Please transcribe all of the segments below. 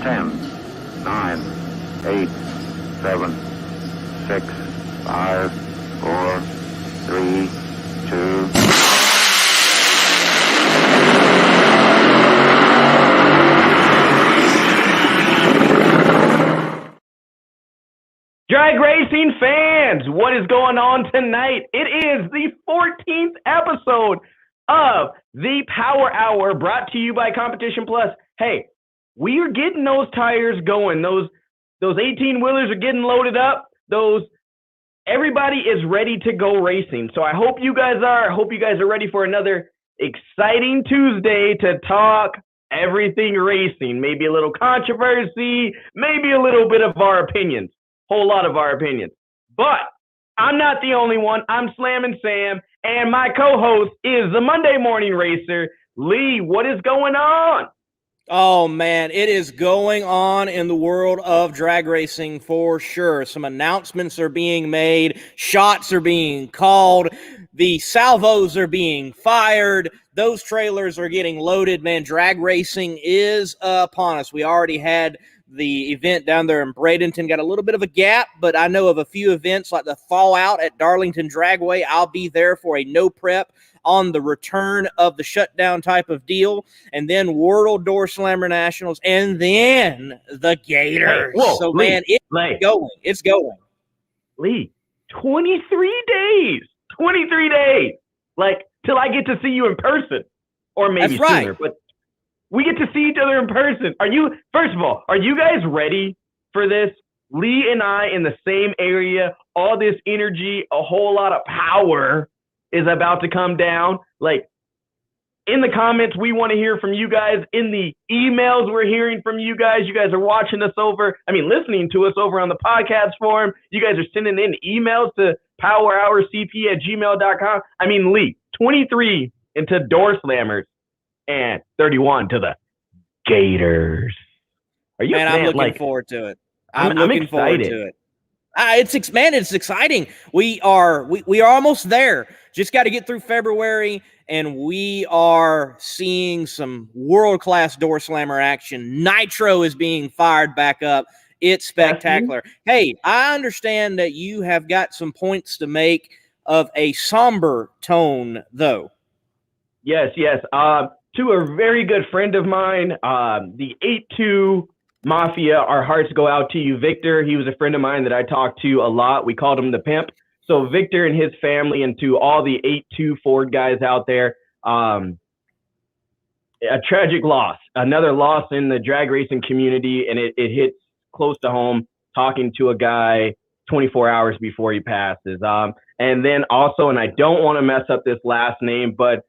10, 9, 8, 7, 6, 5, 4, 3, 2. Drag racing fans, what is going on tonight? It is the 14th episode of the Power Hour, brought to you by Competition Plus. Hey, we are getting those tires going. Those 18-wheelers are getting loaded up. Everybody is ready to go racing. So I hope you guys are. I hope you guys are ready for another exciting Tuesday to talk everything racing. Maybe a little controversy, maybe a little bit of our opinions. Whole lot of our opinions. But I'm not the only one. I'm Slammin Sam, and my co-host is the Monday Morning Racer, Lee. What is going on? Oh, man, it is going on in the world of drag racing for sure. Some announcements are being made. Shots are being called. The salvos are being fired. Those trailers are getting loaded. Man, drag racing is upon us. We already had the event down there in Bradenton, got a little bit of a gap, but I know of a few events like the Fallout at Darlington Dragway. I'll be there for a no prep on the return of the shutdown type of deal, and then World Door Slammer Nationals, and then the Gators. Hey, whoa, so, Lee, man, it's going. Lee, 23 days. 23 days. Like, till I get to see you in person. Or maybe That's sooner, right. but we get to see each other in person. First of all, are you guys ready for this? Lee and I in the same area, all this energy, a whole lot of power is about to come down. Like, in the comments, we want to hear from you guys. In the emails, we're hearing from you guys. You guys are watching us listening to us over on the podcast forum. You guys are sending in emails to powerhourcp@gmail.com. Lee, 23 into Door Slammers, and 31 to the Gators. Are you? Man, I'm looking forward to it. I'm looking excited. forward to it. It's exciting. We are almost there. Just got to get through February, and we are seeing some world-class door slammer action. Nitro is being fired back up. It's spectacular. Hey, I understand that you have got some points to make of a somber tone, though. Yes. To a very good friend of mine, the 8-2 Mafia, our hearts go out to you, Victor. He was a friend of mine that I talked to a lot. We called him the Pimp. So Victor and his family, and to all the 8-2 Ford guys out there, a tragic loss. Another loss in the drag racing community, and it hits close to home, talking to a guy 24 hours before he passes. And then also, and I don't want to mess up this last name, but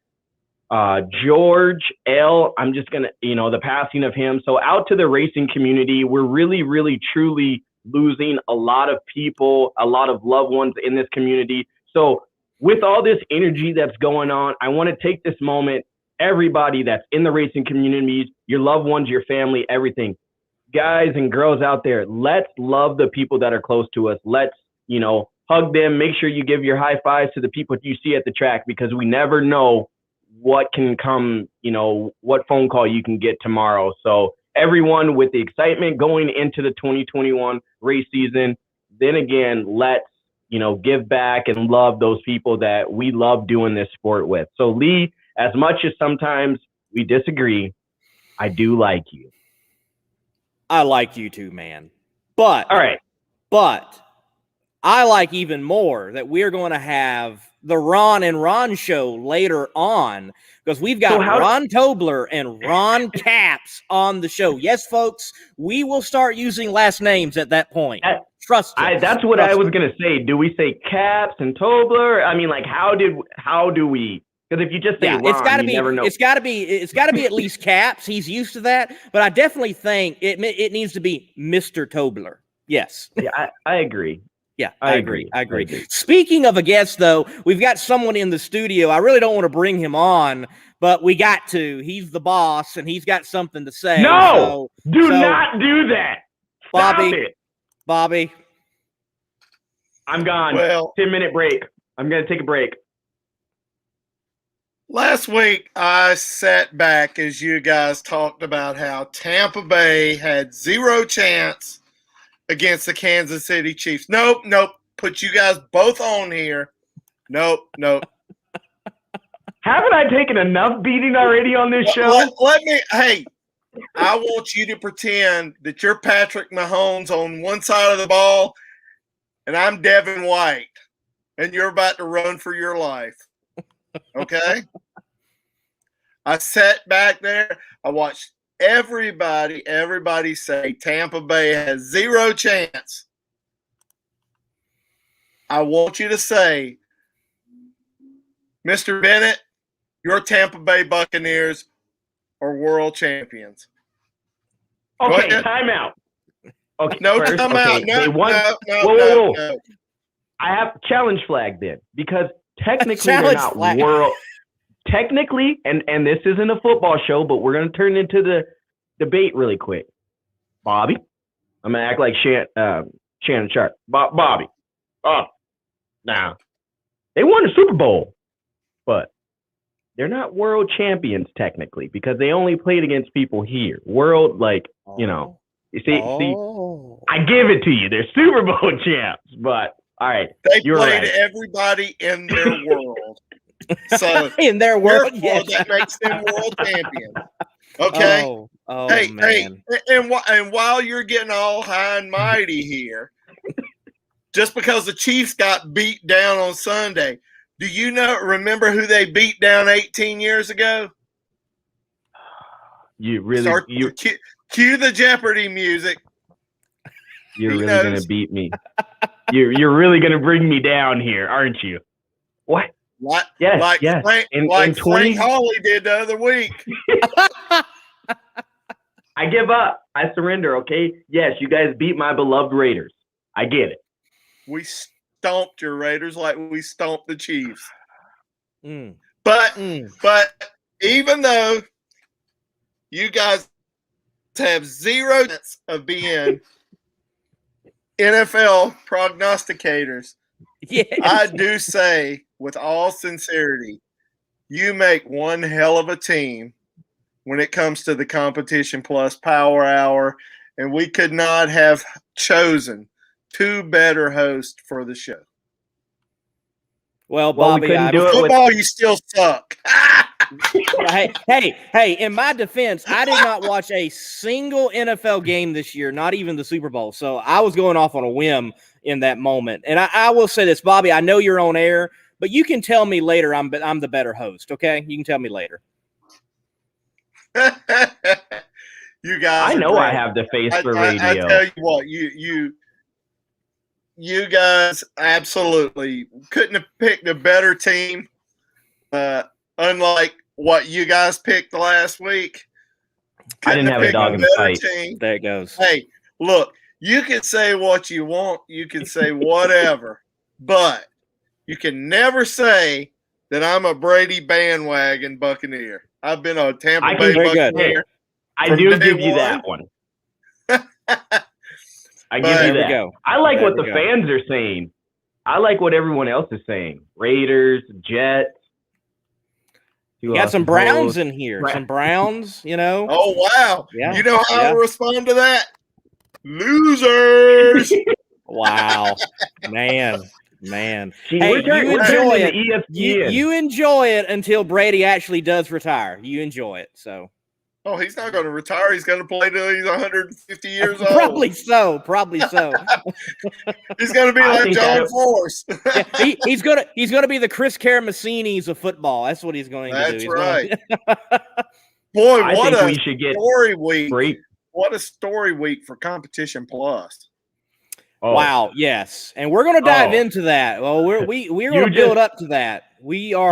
George L. I'm just going to, the passing of him. So out to the racing community, we're really, really, truly losing a lot of people, a lot of loved ones in this community. So with all this energy that's going on, I want to take this moment, everybody that's in the racing community, your loved ones, your family, everything. Guys and girls out there, let's love the people that are close to us. Let's, hug them. Make sure you give your high fives to the people you see at the track, because we never know what can come, what phone call you can get tomorrow. So everyone, with the excitement going into the 2021 race season, then again, let's, give back and love those people that we love doing this sport with. So Lee, as much as sometimes we disagree, I do like you. I like you too, man. But I like even more that we're going to have the Ron and Ron show later on, because we've got Rahn Tobler and Ron Caps on the show. Yes, folks, we will start using last names at that point. Trust us. That's what I was going to say. Do we say Caps and Tobler? How do we? Because if you just say Ron, you never know. It's got to be at least Caps. He's used to that. But I definitely think it needs to be Mr. Tobler. Yes. Yeah, I agree. Yeah, I agree. Speaking of a guest, though, we've got someone in the studio. I really don't want to bring him on, but we got to. He's the boss, and he's got something to say. No! Do not do that! Stop it! Bobby. I'm gone. 10-minute break. I'm going to take a break. Last week, I sat back as you guys talked about how Tampa Bay had zero chance against the Kansas City Chiefs. Nope. Put you guys both on here. Nope. Haven't I taken enough beating already on this show? Hey, I want you to pretend that you're Patrick Mahomes on one side of the ball and I'm Devin White and you're about to run for your life. Okay? I sat back there. I watched everybody say Tampa Bay has zero chance. I want you to say, Mr. Bennett, your Tampa Bay Buccaneers are world champions. Okay, timeout. Okay, no first, timeout. Okay, no, whoa. I have challenge flag then, because technically they're not world. Technically, and this isn't a football show, but we're going to turn into the debate really quick. Bobby, I'm going to act like Shannon Sharp. Bobby. Oh, now they won the Super Bowl, but they're not world champions technically because they only played against people here. World, you see, I give it to you. They're Super Bowl champs, but all right. They played everybody in their world. So in their world, yes. That makes them world champions. Okay. Man. And while you're getting all high and mighty here, just because the Chiefs got beat down on Sunday, do you remember who they beat down 18 years ago? You really cue the Jeopardy music. You're really gonna beat me. You're really gonna bring me down here, aren't you? What? Yes. Frank Holly did the other week. I give up. I surrender. Okay. Yes, you guys beat my beloved Raiders. I get it. We stomped your Raiders like we stomped the Chiefs. Mm. But even though you guys have zero chance of being NFL prognosticators, yes. I do say with all sincerity, you make one hell of a team when it comes to the Competition Plus Power Hour, and we could not have chosen two better hosts for the show. Well, Bobby, football, you still suck. Hey, in my defense, I did not watch a single NFL game this year, not even the Super Bowl. So I was going off on a whim in that moment. And I will say this, Bobby, I know you're on air, but you can tell me later I'm the better host, okay? You can tell me later. You guys, I know I have the face for radio. I tell you what, you guys absolutely couldn't have picked a better team. Unlike what you guys picked last week. I didn't have a dog in the fight. Team. There it goes. Hey, look, you can say what you want. You can say whatever. But you can never say that I'm a Brady bandwagon Buccaneer. I've been a Tampa Bay Buccaneer. I do give you that one. I give you that. I like what the fans are saying. I like what everyone else is saying. Raiders, Jets. You got some Browns in here. Some Browns, you know. Oh, wow. Yeah. You know how I respond to that? Losers. Wow. Man. Hey, you enjoy it. You enjoy it until Brady actually does retire. You enjoy it. So. Oh, he's not going to retire. He's going to play till he's 150 years old. Probably so. He's going to be like John Force. He's going to be the Chris Karamessinis of football. That's what he's going to do. That's right. Boy, what a story week. Great. What a story week for Competition Plus. Oh. Wow, yes. And we're going to dive into that. Well, we're going to build up to that. We are.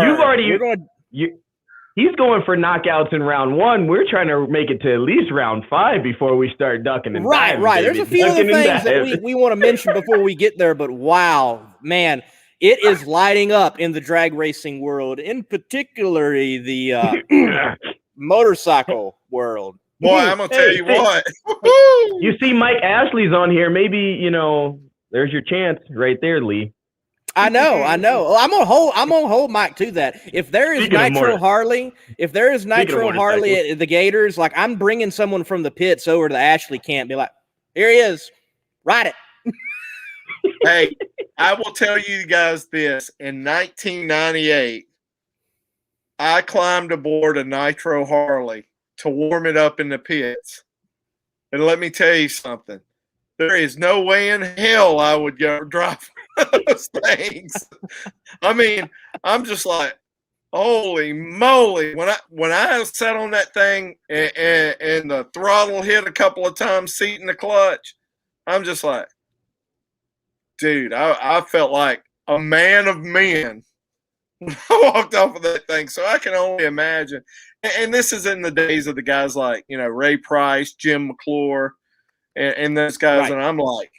He's going for knockouts in round 1. We're trying to make it to at least round 5 before we start ducking and diving. Right. There's a few other things that we want to mention before we get there, but wow, man, it is lighting up in the drag racing world, in particular the motorcycle world. Boy, I'm going to tell you what. You see Mike Ashley's on here. Maybe, there's your chance right there, Lee. I know. Well, I'm gonna hold Mike to that. If there is Speaking of Nitro more- Harley, if there is Speaking of Nitro Harley at the Gators, like I'm bringing someone from the pits over to the Ashley camp, be like, here he is, ride it. Hey, I will tell you guys this. In 1998, I climbed aboard a Nitro Harley to warm it up in the pits. And let me tell you something. There is no way in hell I would go drive those things. I mean, I'm just like, holy moly. When I sat on that thing and the throttle hit a couple of times, seat in the clutch, I'm just like, dude, I felt like a man of men when I walked off of that thing. So I can only imagine. And this is in the days of the guys like, Ray Price, Jim McClure, and those guys. Right. And I'm like,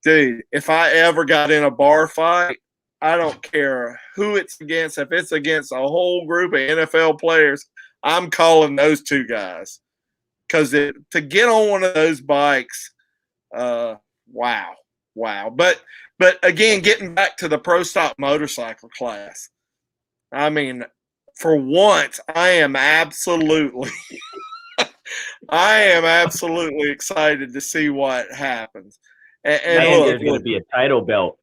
dude, if I ever got in a bar fight, I don't care who it's against. If it's against a whole group of NFL players, I'm calling those two guys. Because to get on one of those bikes, wow. But again, getting back to the Pro Stock motorcycle class, I mean, for once, I am absolutely excited to see what happens. And Man, look, there's going to be a title belt.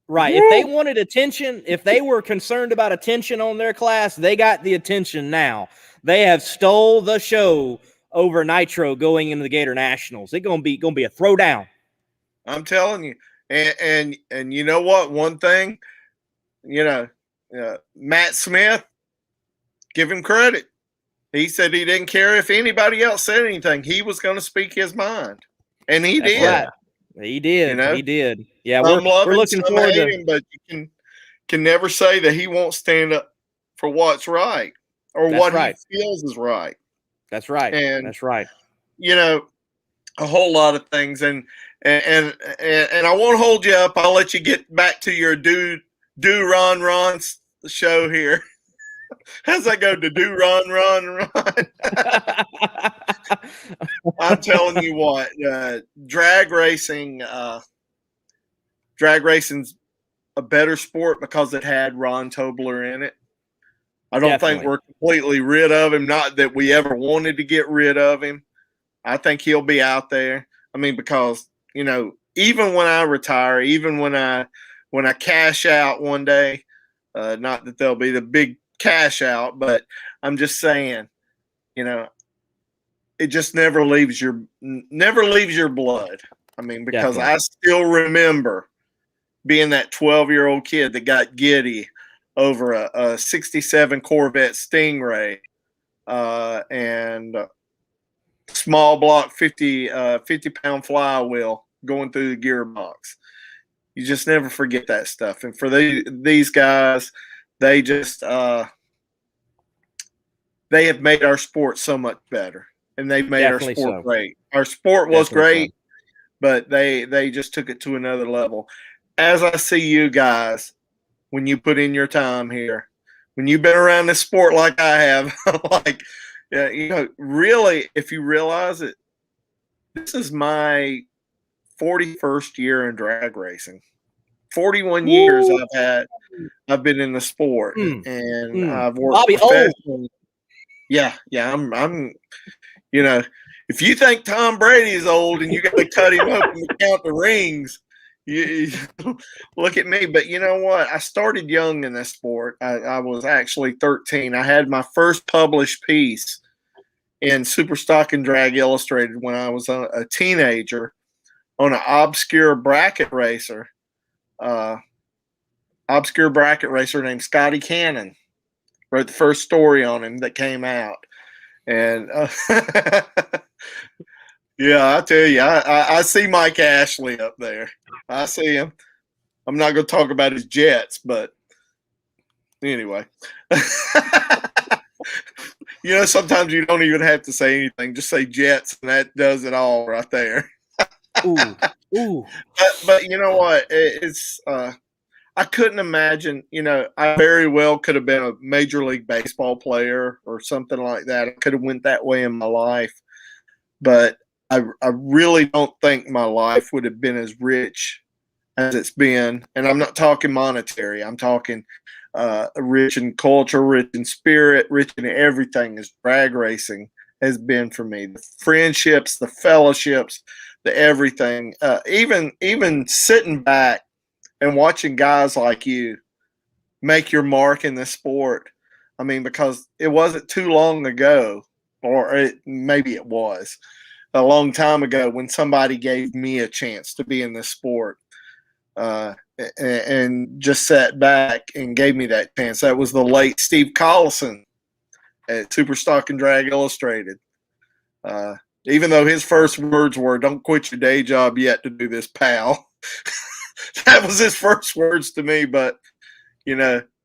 Right. Woo! If they wanted attention, if they were concerned about attention on their class, they got the attention now. They have stole the show over Nitro going into the Gator Nationals. It's gonna be a throwdown. I'm telling you. And you know what? One thing, Matt Smith, give him credit. He said he didn't care if anybody else said anything. He was going to speak his mind, and he That's did. right. He did. He did. Yeah, some love we're him, looking some forward hate to him, but you can never say that he won't stand up for what's right or That's what right. he feels is right. That's right. And That's right. A whole lot of things, and I won't hold you up. I'll let you get back to your do Ron show here. How's that go? To do Ron. I'm telling you what, drag racing's a better sport because it had Rahn Tobler in it. I don't think we're completely rid of him. Not that we ever wanted to get rid of him. I think he'll be out there. I mean, because, even when I retire, even when I cash out one day, not that there'll be the big cash out, but I'm just saying, it just never leaves your blood. I mean, because I still remember being that 12-year-old kid that got giddy over a 67 Corvette Stingray and small block 50-pound flywheel going through the gearbox. You just never forget that stuff. And for these guys, they just they have made our sport so much better, and they've made our sport great. Our sport was great, but they just took it to another level. As I see you guys, when you put in your time here, when you've been around this sport like I have, really, if you realize it, this is my 41st year in drag racing. 41 years I've been in the sport, and I've worked professionally. Yeah, I'm if you think Tom Brady is old and you got to cut him up and count the rings, you look at me. But you know what? I started young in this sport. I was actually 13. I had my first published piece in Super Stock and Drag Illustrated when I was a teenager on an obscure bracket racer named Scotty Cannon. Wrote the first story on him that came out. And yeah, I tell you, I see Mike Ashley up there. I see him. I'm not going to talk about his jets, but anyway. Sometimes you don't even have to say anything. Just say jets, and that does it all right there. Ooh. But you know what? It's I couldn't imagine, I very well could have been a Major League Baseball player or something like that. I could have went that way in my life. But I really don't think my life would have been as rich as it's been, and I'm not talking monetary. I'm talking rich in culture, rich in spirit, rich in everything as drag racing has been for me. The friendships, the fellowships, the everything. Even sitting back and watching guys like you make your mark in the sport. I mean, because it wasn't too long ago, or maybe it was a long time ago when somebody gave me a chance to be in this sport. And just sat back and gave me that chance. That was the late Steve Collison at Superstock and Drag Illustrated. Even though his first words were, "Don't quit your day job yet to do this, pal." That was his first words to me. But,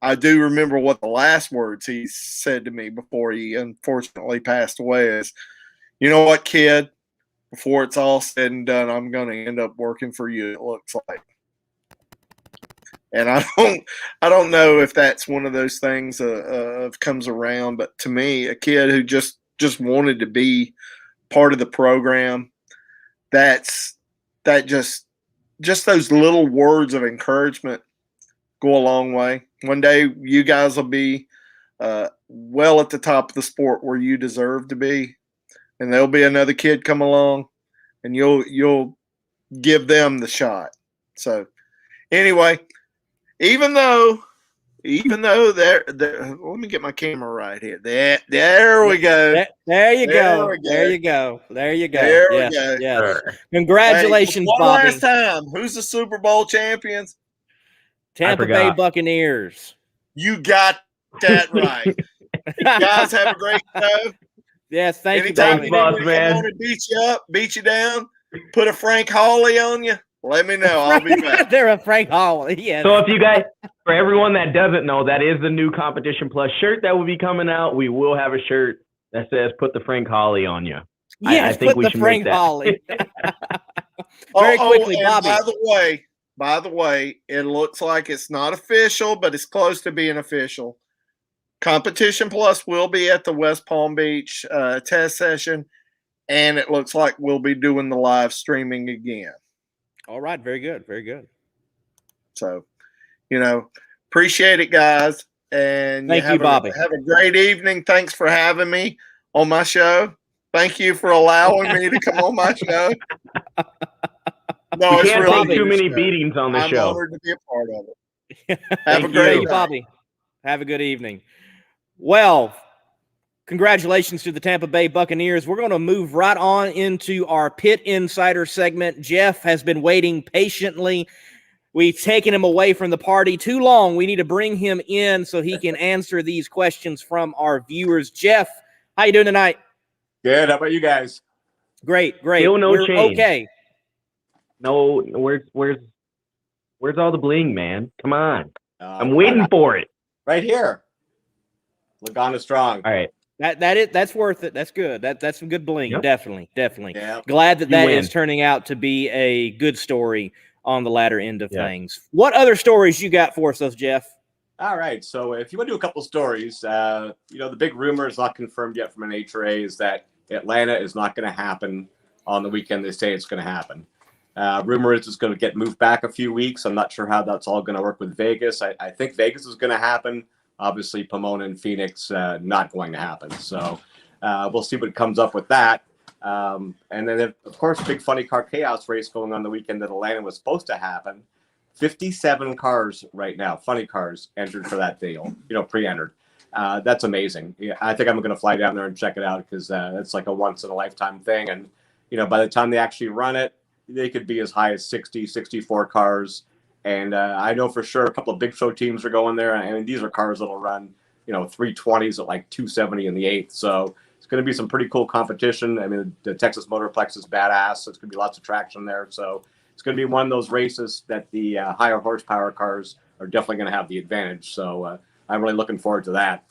I do remember what the last words he said to me before he unfortunately passed away is, "You know what, kid? Before it's all said and done, I'm going to end up working for you, it looks like." And I don't know if that's one of those things comes around, but to me, a kid who just wanted to be part of the program, that just those little words of encouragement go a long way. One day, you guys will be well at the top of the sport where you deserve to be, and there'll be another kid come along, and you'll give them the shot. So, anyway. Even though there, let me get my camera right here. There we go. There you go. Yes. Congratulations, hey, one Bobby. last time. Who's the Super Bowl champions? Tampa Bay Buccaneers. You got that right. You guys have a great show. Yes, thank you, Bobby. Boss, man. Want to beat you up, beat you down, put a Frank Hawley on you. Let me know. I'll be back. They're a Frank Hawley. Yeah. So if you guys, for everyone that doesn't know, that is the new Competition Plus shirt that will be coming out. We will have a shirt that says "Put the Frank Hawley on you." Yes, I think put we the should Frank make that. Hawley. Very quickly, Bobby. By the way, it looks like it's not official, but it's close to being official. Competition Plus will be at the West Palm Beach test session, and it looks like we'll be doing the live streaming again. All right. Very good. Very good. So, appreciate it, guys. And thank you, Bobby. Have a great evening. Thanks for having me on my show. Thank you for allowing me to come on my show. No, we can't take too many beatings on the show. I'm honored to be a part of it. Have a great evening, Bobby. Have a good evening. Well, congratulations to the Tampa Bay Buccaneers. We're going to move right on into our Pit Insider segment. Jeff has been waiting patiently. We've taken him away from the party too long. We need to bring him in so he can answer these questions from our viewers. Jeff, how you doing tonight? Good. How about you guys? Great. Still no We're change. Okay. No, where's all the bling, man? Come on. I'm waiting for it. Right here. Lagana strong. All right. That's worth it. That's good. That's some good bling. Yep. Definitely. Yep. Glad that is turning out to be a good story on the latter end of things. What other stories you got for us, Jeff? All right. So if you want to do a couple stories, the big rumor is not confirmed yet from NHRA is that Atlanta is not going to happen on the weekend they say it's going to happen. Rumor is it's going to get moved back a few weeks. I'm not sure how that's all going to work with Vegas. I think Vegas is going to happen. Obviously, Pomona and Phoenix not going to happen. So we'll see what comes up with that. And then, of course, big funny car chaos race going on the weekend that Atlanta was supposed to happen. 57 cars right now, funny cars, entered for that deal, pre-entered. That's amazing. Yeah, I think I'm going to fly down there and check it out because it's like a once-in-a-lifetime thing. And, by the time they actually run it, they could be as high as 60, 64 cars. And I know for sure a couple of big show teams are going there. I mean, these are cars that'll run, 320s at like 270 in the 8th. So it's going to be some pretty cool competition. I mean, the Texas Motorplex is badass. So it's going to be lots of traction there. So it's going to be one of those races that the higher horsepower cars are definitely going to have the advantage. So I'm really looking forward to that.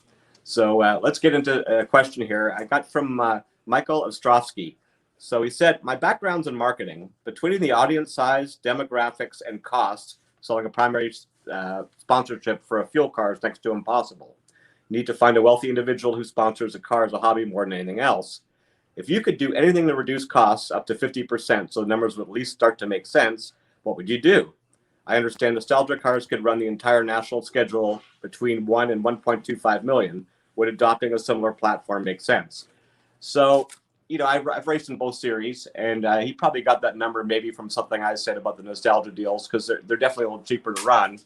So let's get into a question here. I got from Michael Ostrovsky. So he said, my background's in marketing. Between the audience size, demographics, and costs, selling a primary sponsorship for a fuel car is next to impossible. You need to find a wealthy individual who sponsors a car as a hobby more than anything else. If you could do anything to reduce costs up to 50%, so the numbers would at least start to make sense, what would you do? I understand nostalgia cars could run the entire national schedule between 1 and 1.25 million. Would adopting a similar platform make sense? So, I've raced in both series, and he probably got that number maybe from something I said about the nostalgia deals, because they're definitely a little cheaper to run.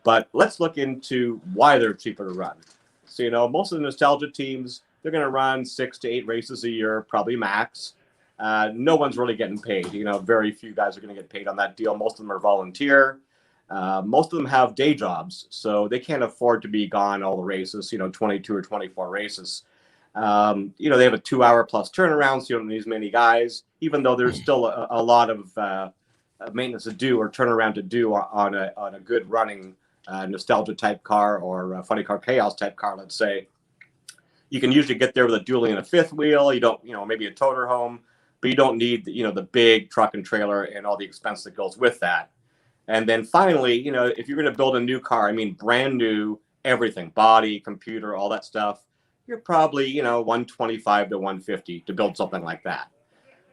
But let's look into why they're cheaper to run. So, most of the nostalgia teams, they're going to run 6 to 8 races a year, probably max. No one's really getting paid. Very few guys are going to get paid on that deal. Most of them are volunteer. Most of them have day jobs, so they can't afford to be gone all the races, 22 or 24 races. They have a 2-hour plus turnaround, so you don't need as many guys, even though there's still a lot of maintenance to do or turnaround to do on a good running nostalgia type car or funny car chaos type car, let's say. You can usually get there with a dually and a fifth wheel. You don't, maybe a toter home, but you don't need, the big truck and trailer and all the expense that goes with that. And then finally, if you're going to build a new car, I mean, brand new, everything, body, computer, all that stuff, you're probably, 125 to 150 to build something like that.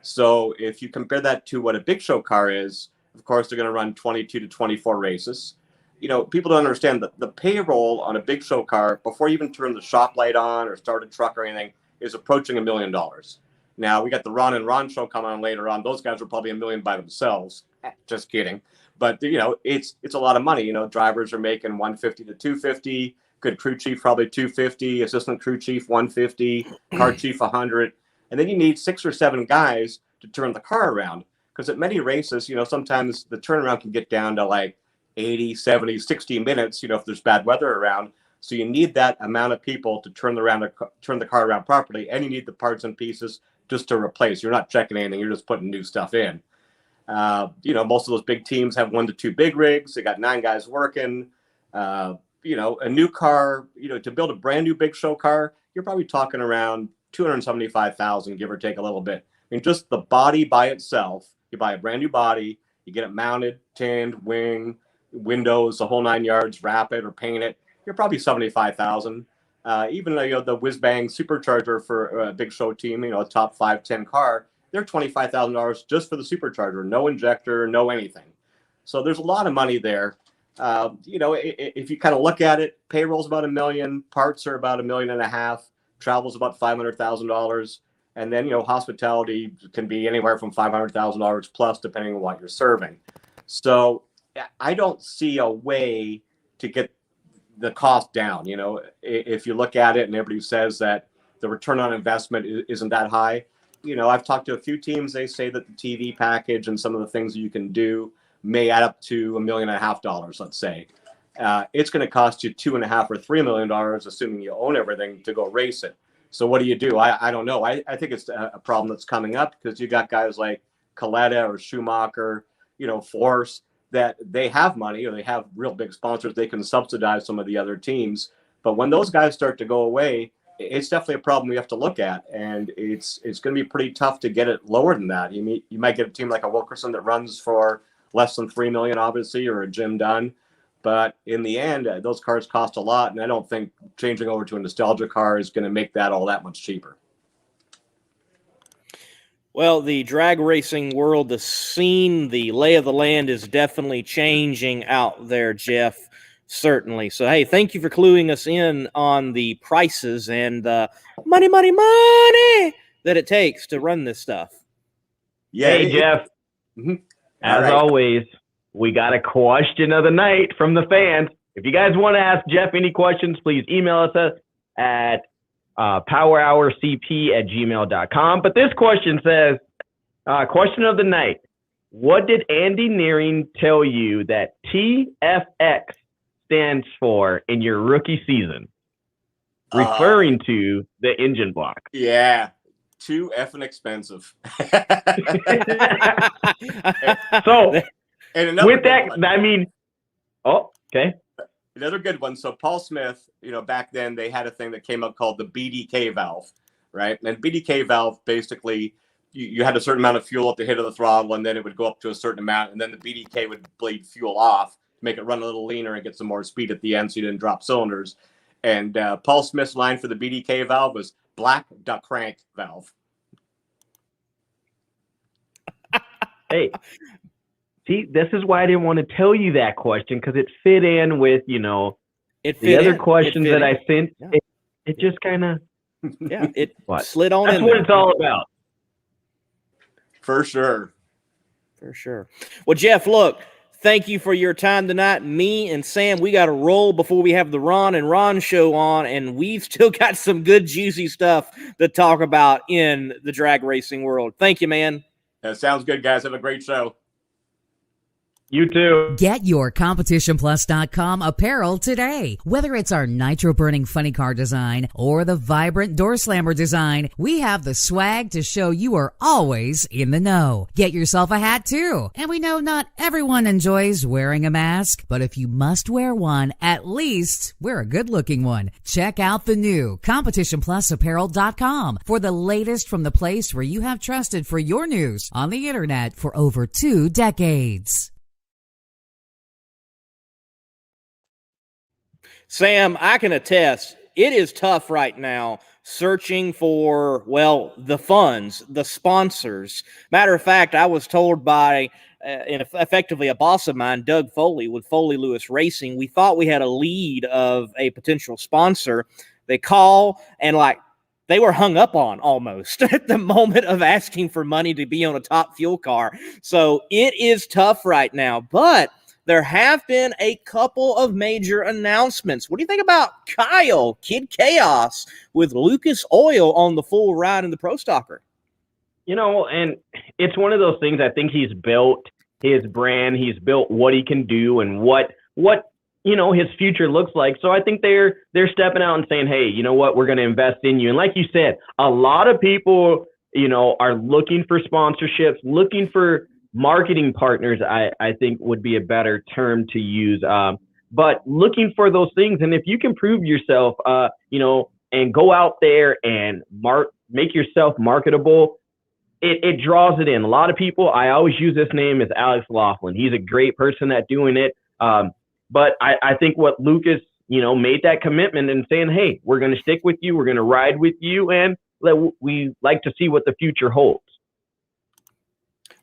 So if you compare that to what a big show car is, of course, they're going to run 22 to 24 races. People don't understand that the payroll on a big show car, before you even turn the shop light on or start a truck or anything, is approaching $1 million. Now, we got the Ron and Ron show coming on later on. Those guys are probably $1 million by themselves. Just kidding. But, it's a lot of money. Drivers are making 150 to 250. Good crew chief, probably 250. Assistant crew chief, 150. Car chief, 100. And then you need 6 or 7 guys to turn the car around. Because at many races, sometimes the turnaround can get down to like 80, 70, 60 minutes, if there's bad weather around. So you need that amount of people to turn the car around properly. And you need the parts and pieces just to replace. You're not checking anything. You're just putting new stuff in. Most of those big teams have 1 to 2 big rigs. They got 9 guys working. A new car, to build a brand new big show car, you're probably talking around $275,000, give or take a little bit. I mean, just the body by itself, you buy a brand new body, you get it mounted, tinned, wing, windows, the whole 9 yards, wrap it or paint it, you're probably $75,000. Even though the whiz bang supercharger for a big show team, a top 5-10 car, they're $25,000 just for the supercharger, no injector, no anything. So there's a lot of money there. If you kind of look at it, payroll's about $1 million, parts are about $1.5 million, travel's about $500,000, and then hospitality can be anywhere from $500,000 plus, depending on what you're serving. So I don't see a way to get the cost down. If you look at it and everybody says that the return on investment isn't that high, I've talked to a few teams. They say that the TV package and some of the things you can do may add up to $1.5 million, let's say. It's going to cost you $2.5 or $3 million, assuming you own everything, to go race it. So what do? I don't know. I think it's a problem that's coming up, because you got guys like Coletta or Schumacher, Force, that they have money or they have real big sponsors. They can subsidize some of the other teams. But when those guys start to go away, it's definitely a problem we have to look at. And it's going to be pretty tough to get it lower than that. You might get a team like a Wilkerson that runs for less than $3 million, obviously, or a Jim Dunn. But in the end, those cars cost a lot. And I don't think changing over to a nostalgia car is going to make that all that much cheaper. Well, the drag racing world, the scene, the lay of the land is definitely changing out there, Jeff. Certainly. So, hey, thank you for cluing us in on the prices and the money that it takes to run this stuff. Yeah, hey, Jeff. As always, we got a question of the night from the fans. If you guys want to ask Jeff any questions, please email us at powerhourcp@gmail.com. But this question says, question of the night. What did Andy Nearing tell you that TFX stands for in your rookie season? Referring to the engine block. Yeah. Too effing expensive. So, with that, one. I mean, okay. Another good one. So Paul Smith, back then they had a thing that came up called the BDK valve, right? And BDK valve, basically, you had a certain amount of fuel at the head of the throttle, and then it would go up to a certain amount, and then the BDK would bleed fuel off to make it run a little leaner and get some more speed at the end so you didn't drop cylinders. And Paul Smith's line for the BDK valve was black duck crank valve. Hey, See, this is why I didn't want to tell you that question, because it fit in with, the other questions that I sent. Yeah. It just kind of it slid on That's in what there. it's all about. For sure. For sure. Well, Jeff, look, thank you for your time tonight. Me and Sam, we got to roll before we have the Ron and Ron show on, and we've still got some good, juicy stuff to talk about in the drag racing world. Thank you, man. That sounds good, guys. Have a great show. You too. Get your CompetitionPlus.com apparel today. Whether it's our nitro-burning funny car design or the vibrant door slammer design, we have the swag to show you are always in the know. Get yourself a hat too. And we know not everyone enjoys wearing a mask, but if you must wear one, at least wear a good-looking one. Check out the new CompetitionPlusApparel.com for the latest from the place where you have trusted for your news on the internet for over 2 decades. Sam, I can attest, it is tough right now searching for, well, the funds, the sponsors. Matter of fact, I was told by effectively a boss of mine, Doug Foley, with Foley Lewis Racing, we thought we had a lead of a potential sponsor. They call and they were hung up on almost at the moment of asking for money to be on a top fuel car. So it is tough right now, but there have been a couple of major announcements. What do you think about Kyle, Kid Chaos, with Lucas Oil on the full ride in the Pro Stocker? And it's one of those things. I think he's built his brand. He's built what he can do and what his future looks like. So I think they're stepping out and saying, hey, you know what? We're going to invest in you. And like you said, a lot of people, are looking for sponsorships, looking for marketing partners, I think would be a better term to use. But looking for those things. And if you can prove yourself, and go out there and make yourself marketable, it draws it in. A lot of people, I always use this name, is Alex Laughlin. He's a great person at doing it. But I think what Lucas, made that commitment and saying, hey, we're going to stick with you. We're going to ride with you. And we like to see what the future holds.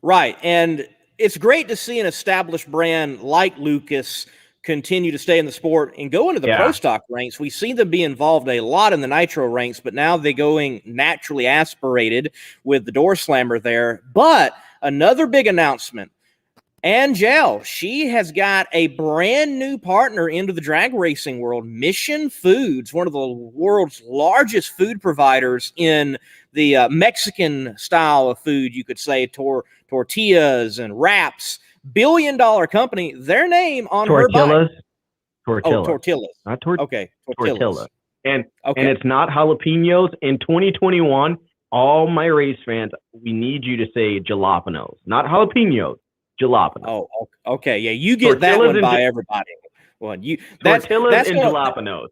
Right. And it's great to see an established brand like Lucas continue to stay in the sport and go into the Pro Stock ranks. We see them be involved a lot in the Nitro ranks, but now they're going naturally aspirated with the door slammer there. But another big announcement, Angel, she has got a brand new partner into the drag racing world, Mission Foods, one of the world's largest food providers in the Mexican style of food, you could say, tortillas and wraps. $billion company. Their name on her bike. Tortillas. Oh, tortillas. Not tortillas. Okay, tortillas. And it's not jalapenos. In 2021, all my race fans, we need you to say jalapenos, not jalapenos. Jalapenos. Oh, okay. Yeah, you get tortillas that one by everybody. Well, tortillas and jalapenos.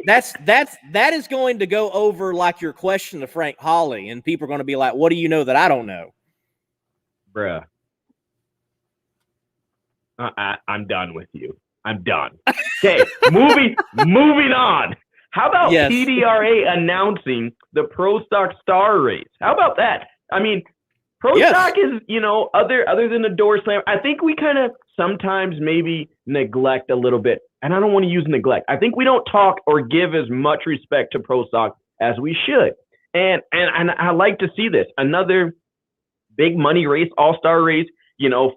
That is going to go over like your question to Frank Hawley, and people are going to be like, "What do you know that I don't know?" Bruh. I'm done with you. I'm done. Okay, moving on. How about PDRA announcing the Pro Stock Star Race? How about that? I mean, Pro Stock is, other than the door slam, I think we kind of sometimes maybe neglect a little bit. And I don't want to use neglect. I think we don't talk or give as much respect to Pro Stock as we should. And I like to see this. Another big money race, all-star race,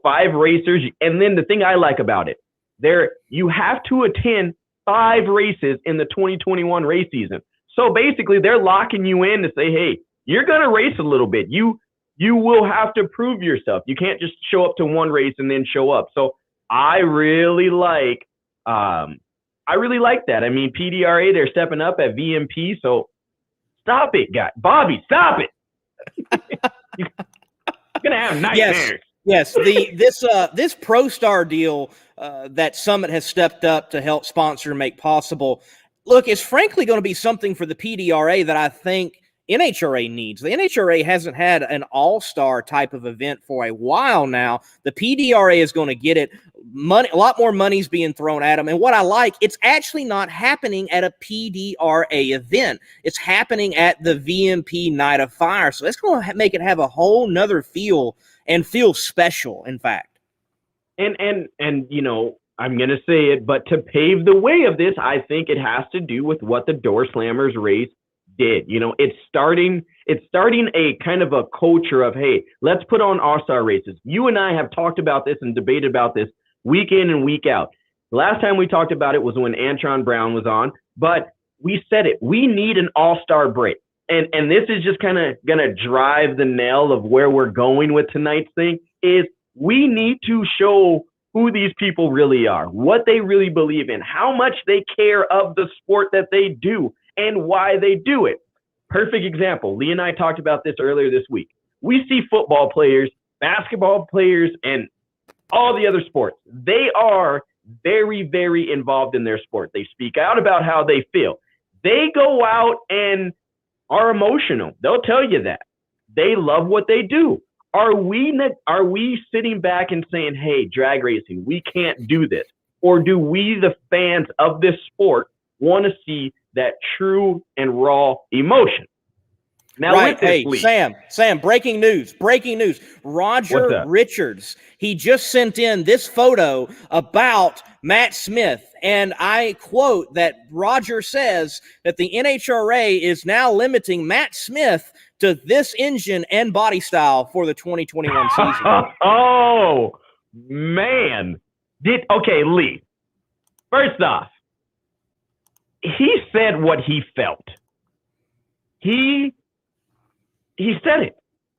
5 racers. And then the thing I like about it, you have to attend 5 races in the 2021 race season. So basically they're locking you in to say, hey, you're going to race a little bit. You will have to prove yourself. You can't just show up to one race and then show up. So I really like that. I mean, PDRA, they're stepping up at VMP. So stop it, guy. Bobby, stop it. You're going to have nightmares. Yes, this Pro Star deal that Summit has stepped up to help sponsor and make possible, look, it's frankly going to be something for the PDRA that I think NHRA needs. The NHRA hasn't had an all-star type of event for a while now. The PDRA is going to get it. Money, a lot more money's being thrown at them. And what I like, it's actually not happening at a PDRA event. It's happening at the VMP Night of Fire. So that's going to make it have a whole nother feel and feel special, in fact. And you know, I'm gonna say it, but to pave the way of this, I think it has to do with what the Door Slammers race did. You know, it's starting a kind of a culture of, hey, let's put on all-star races. You and I have talked about this and debated about this week in and week out. The last time we talked about it was when Antron Brown was on, but we said it. We need an all-star break. And this is just kind of going to drive the nail of where we're going with tonight's thing is we need to show who these people really are, what they really believe in, how much they care of the sport that they do, and why they do it. Perfect example. Lee and I talked about this earlier this week. We see football players, basketball players, and all the other sports. They are very, very involved in their sport. They speak out about how they feel. They go out and are emotional. They'll tell you that. They love what they do. Are we sitting back and saying, hey, drag racing, we can't do this? Or do we, the fans of this sport, want to see that true and raw emotion? Now, right. Hey, Lee, Sam, breaking news. Roger Richards, he just sent in this photo about Matt Smith. And I quote that Roger says that the NHRA is now limiting Matt Smith to this engine and body style for the 2021 season. Oh, man. Okay, Lee. First off, he said what he felt. He said it.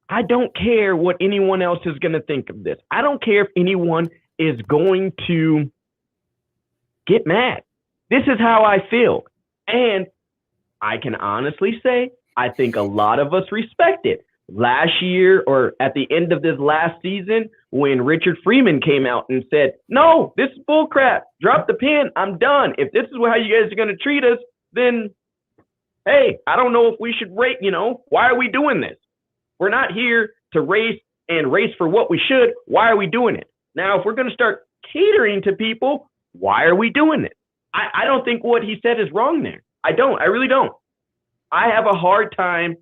I don't care what anyone else is going to think of this. I don't care if anyone is going to get mad. This is how I feel. And I can honestly say, I think a lot of us respect it. Last year, or at the end of this last season, when Richard Freeman came out and said, no, this is bullcrap. Drop the pen. I'm done. If this is how you guys are going to treat us, then, hey, I don't know if we should rate, why are we doing this? We're not here to race and race for what we should. Why are we doing it? Now, if we're going to start catering to people, why are we doing it? I don't think what he said is wrong there. I don't. I really don't. I have a hard time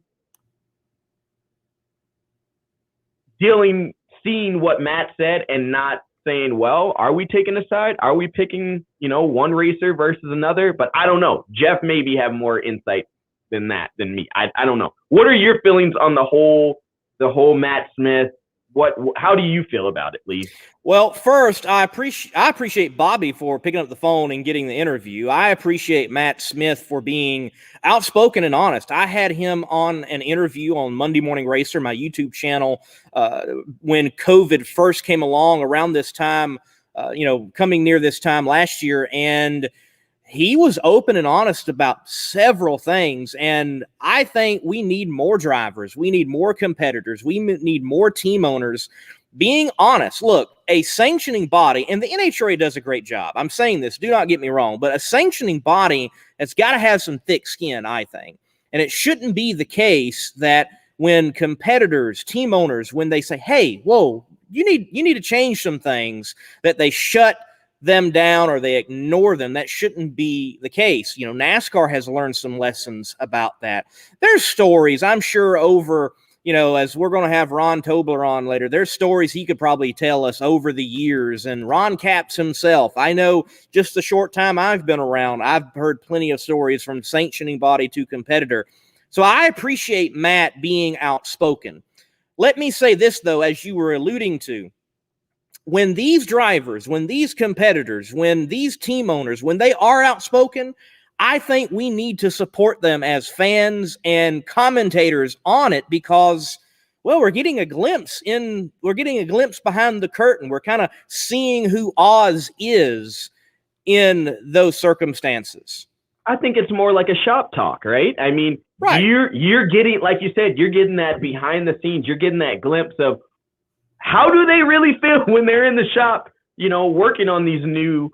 seeing what Matt said and not saying, well, are we taking a side? Are we picking, one racer versus another? But I don't know. Jeff maybe have more insight than me. I don't know. What are your feelings on the whole Matt Smith? How do you feel about it, Lee? Well, first, I appreciate Bobby for picking up the phone and getting the interview. I appreciate Matt Smith for being outspoken and honest. I had him on an interview on Monday Morning Racer, my YouTube channel, when COVID first came along around this time, coming near this time last year, and he was open and honest about several things, and I think we need more drivers. We need more competitors. We need more team owners being honest. Look, a sanctioning body, and the NHRA does a great job. I'm saying this, do not get me wrong, but a sanctioning body has got to have some thick skin, I think. And it shouldn't be the case that when competitors, team owners, when they say, hey, whoa, you need to change some things, that they shut them down or they ignore them. That shouldn't be the case. NASCAR has learned some lessons about that. There's stories, I'm sure, over, as we're going to have Rahn Tobler on later, there's stories he could probably tell us over the years. And Ron Capps himself, I know just the short time I've been around, I've heard plenty of stories from sanctioning body to competitor. So I appreciate Matt being outspoken. Let me say this, though, as you were alluding to. When these drivers, when these competitors, when these team owners, when they are outspoken, I think we need to support them as fans and commentators on it because, well, we're getting a glimpse behind the curtain. We're kind of seeing who Oz is in those circumstances. I think it's more like a shop talk, right? I mean, right. You're getting, like you said, you're getting that behind the scenes. You're getting that glimpse of how do they really feel when they're in the shop, working on these new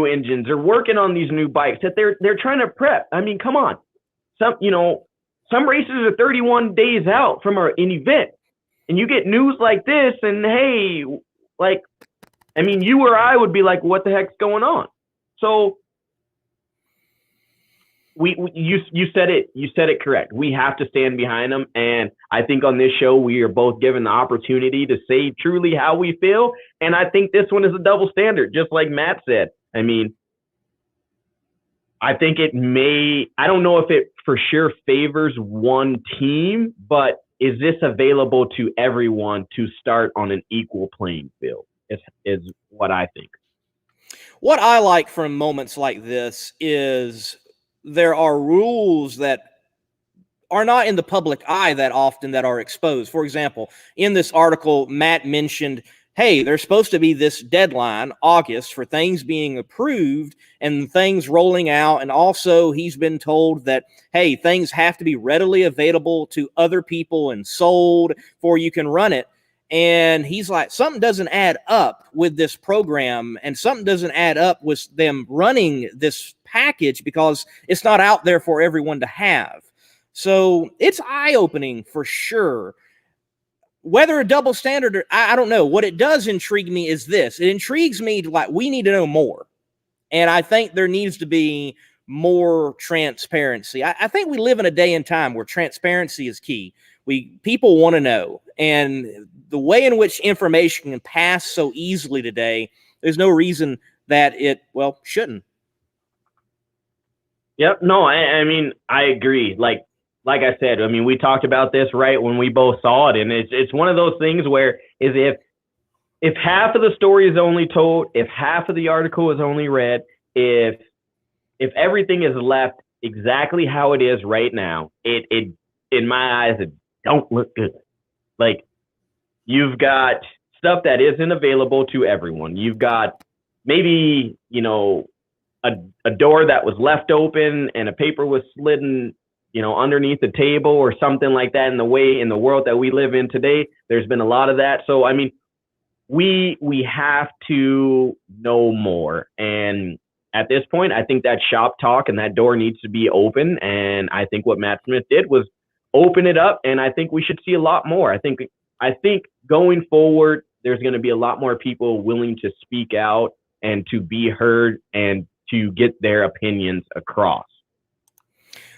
engines or working on these new bikes that they're trying to prep. I mean, come on. Some races are 31 days out from an event, and you get news like this, and hey, you or I would be like, what the heck's going on? So you said it correct. We have to stand behind them, and I think on this show we are both given the opportunity to say truly how we feel, and I think this one is a double standard, just like Matt said. I mean, I think I don't know if it for sure favors one team, but is this available to everyone to start on an equal playing field? Is what I think. What I like from moments like this is there are rules that are not in the public eye that often that are exposed. For example, in this article, Matt mentioned, hey, there's supposed to be this deadline, August, for things being approved and things rolling out. And also he's been told that, hey, things have to be readily available to other people and sold before you can run it. And he's like, something doesn't add up with this program, and something doesn't add up with them running this package because it's not out there for everyone to have. So it's eye-opening for sure. Whether a double standard, or I don't know. What it does intrigue me is this. It intrigues me to, like, we need to know more. And I think there needs to be more transparency. I think we live in a day and time where transparency is key. People want to know. And the way in which information can pass so easily today, there's no reason that it, shouldn't. Yep. No, I mean, I agree. Like I said, I mean, we talked about this right when we both saw it, and it's one of those things where is if half of the story is only told, if half of the article is only read, if everything is left exactly how it is right now, it in my eyes, it don't look good. Like, you've got stuff that isn't available to everyone. You've got maybe, a door that was left open and a paper was slidden, underneath the table or something like that. In the world that we live in today, there's been a lot of that. So, I mean, we have to know more. And at this point, I think that shop talk and that door needs to be open. And I think what Matt Smith did was open it up. And I think we should see a lot more. I think going forward, there's going to be a lot more people willing to speak out and to be heard and to get their opinions across.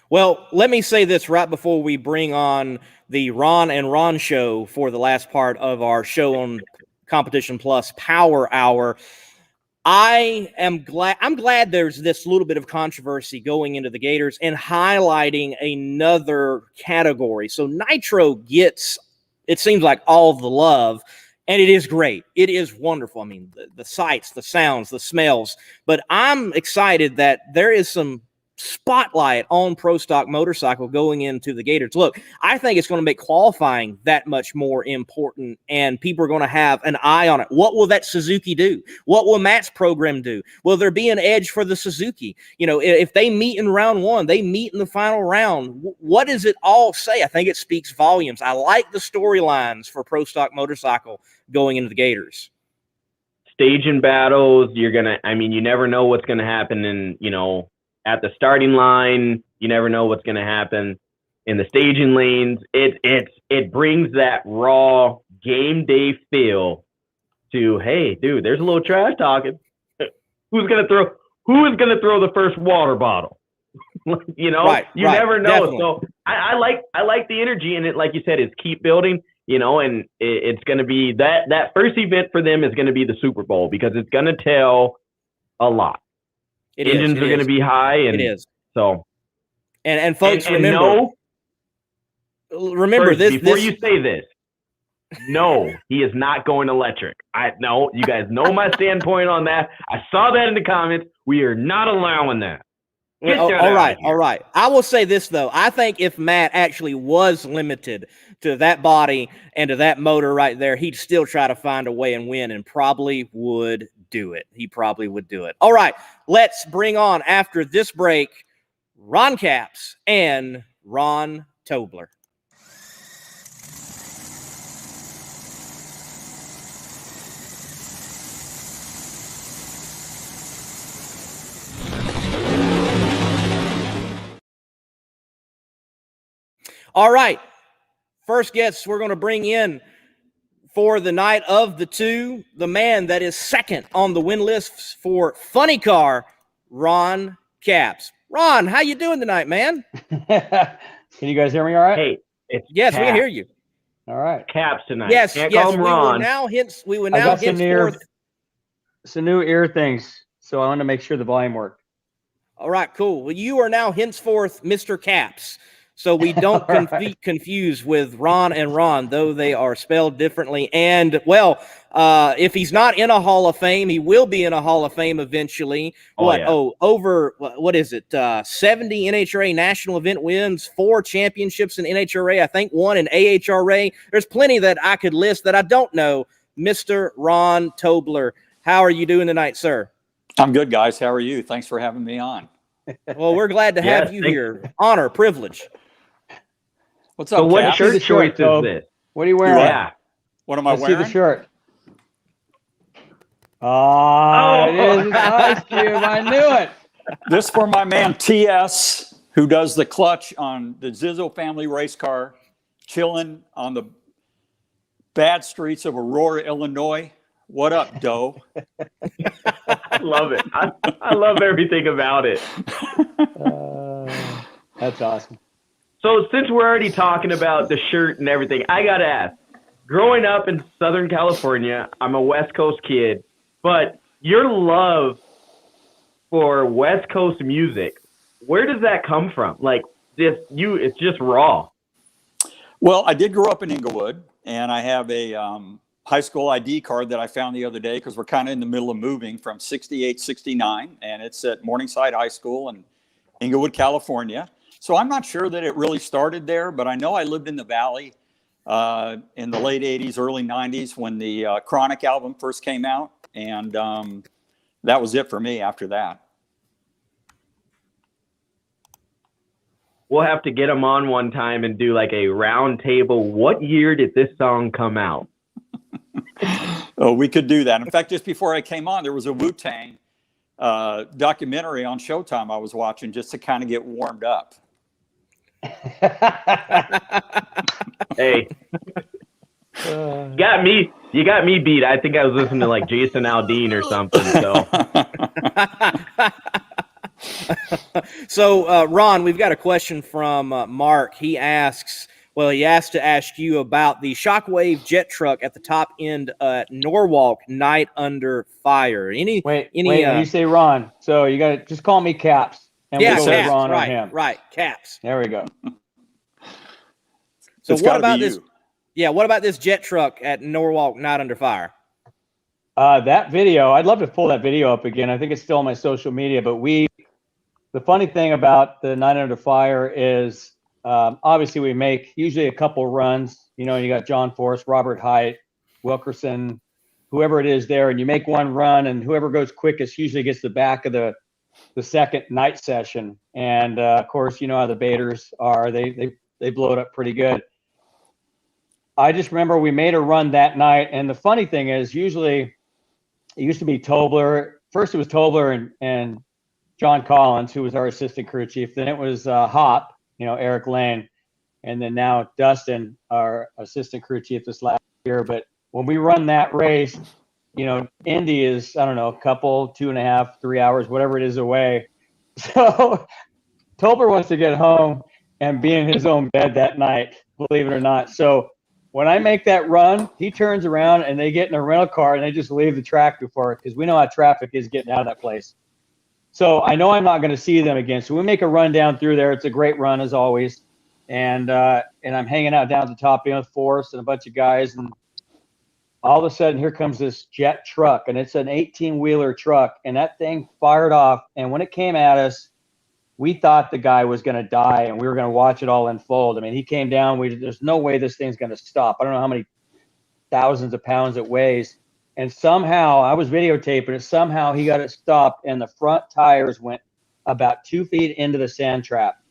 Well, let me say this right before we bring on the Ron and Ron show for the last part of our show on Competition Plus Power Hour. I'm glad there's this little bit of controversy going into the Gators and highlighting another category. So Nitro gets, it seems like, all the love, and it is great. It is wonderful. I mean, the sights, the sounds, the smells. But I'm excited that there is some spotlight on Pro Stock Motorcycle going into the Gators. Look, I think it's going to make qualifying that much more important, and people are going to have an eye on it. What will that Suzuki do? What will Matt's program do? Will there be an edge for the Suzuki? If they meet in round one, they meet in the final round. What does it all say? I think it speaks volumes. I like the storylines for Pro Stock Motorcycle going into the Gators. Staging battles, you never know what's going to happen in, at the starting line. You never know what's going to happen in the staging lanes. It brings that raw game day feel to, hey, dude, there's a little trash talking. Who is going to throw the first water bottle? Right, you never know. Definitely. So I like the energy, and it, like you said, is keep building. And it's going to be that first event for them is going to be the Super Bowl, because it's going to tell a lot. Engines are going to be high, and it is. So, and folks, remember first, this. Before you say this, no, he is not going electric. You guys know my standpoint on that. I saw that in the comments. We are not allowing that. All right. I will say this, though. I think if Matt actually was limited to that body and to that motor right there, he'd still try to find a way and win, and probably would do it. He probably would do it. All right. Let's bring on, after this break, Ron Capps and Rahn Tobler. All right. First guest we're going to bring in for the night of the two, the man that is second on the win list for Funny Car, Ron Capps. Ron, how you doing tonight, man? Can you guys hear me all right? Hey, it's Yes, we Cap. hear you. All right. Caps tonight. Yes, Can't yes. call him We Ron. were I now got henceforth. some new ear things, so I want to make sure the volume worked. All right, cool. Well, you are now henceforth Mr. Caps, so we don't All right. confuse with Ron and Ron, though they are spelled differently. And, well, if he's not in a Hall of Fame, he will be in a Hall of Fame eventually. Over, what is it, 70 NHRA national event wins, 4 championships in NHRA, I think 1 in AHRA. There's plenty that I could list that I don't know. Mr. Rahn Tobler, how are you doing tonight, sir? I'm good, guys. How are you? Thanks for having me on. Well, we're glad to have you here. Honor, privilege. What's up, So what Cap? shirt choice is this? What are you wearing? Yeah. What am I Let's see wearing? the shirt. Oh, it is an ice cube. I knew it. This for my man TS, who does the clutch on the Zizzo family race car, chilling on the bad streets of Aurora, Illinois. What up, Doe? I love it. I love everything about it. That's awesome. So since we're already talking about the shirt and everything, I got to ask, growing up in Southern California, I'm a West Coast kid, but your love for West Coast music, where does that come from? Like, it's just raw. Well, I did grow up in Inglewood, and I have a high school ID card that I found the other day because we're kind of in the middle of moving from 68, 69, and it's at Morningside High School in Inglewood, California. So I'm not sure that it really started there, but I know I lived in the Valley in the late 80s, early 90s when the Chronic album first came out, and that was it for me after that. We'll have to get them on one time and do like a round table. What year did this song come out? Oh, we could do that. In fact, just before I came on, there was a Wu-Tang documentary on Showtime I was watching just to kind of get warmed up. Hey, you got me beat. I think I was listening to like Jason Aldean or something. So, So, Ron, we've got a question from Mark. He asked to ask you about the Shockwave jet truck at the top end at Norwalk, Night Under Fire. Wait, when you say Ron, so you got to just call me Caps. And Yeah, we'll go with Caps, Ron on him. right, Caps. There we go. So It's what gotta about be this? you. Yeah, what about this jet truck at Norwalk, Night Under Fire? That video, I'd love to pull that video up again. I think it's still on my social media, but the funny thing about the Night Under Fire is obviously we make usually a couple runs. You know, you got John Forrest, Robert Hite, Wilkerson, whoever it is there, and you make one run, and whoever goes quickest usually gets the back of the second night session. And of course, you know how the baiters are. They blow it up pretty good. I just remember we made a run that night, and the funny thing is usually it used to be Tobler. First it was Tobler and John Collins, who was our assistant crew chief. Then it was Hop, Eric Lane, and then now Dustin, our assistant crew chief this last year. But when we run that race, Indy is, I don't know, a couple, 2.5, 3 hours, whatever it is away. So Tobler wants to get home and be in his own bed that night, believe it or not. So when I make that run, he turns around and they get in a rental car and they just leave the track before it because we know how traffic is getting out of that place. So I know I'm not going to see them again. So we make a run down through there. It's a great run as always. And I'm hanging out down at the top end with Forrest and a bunch of guys. And all of a sudden, here comes this jet truck. And it's an 18-wheeler truck. And that thing fired off. And when it came at us, we thought the guy was going to die. And we were going to watch it all unfold. I mean, he came down. There's no way this thing's going to stop. I don't know how many thousands of pounds it weighs. And somehow, I was videotaping it, somehow he got it stopped, and the front tires went about 2 feet into the sand trap.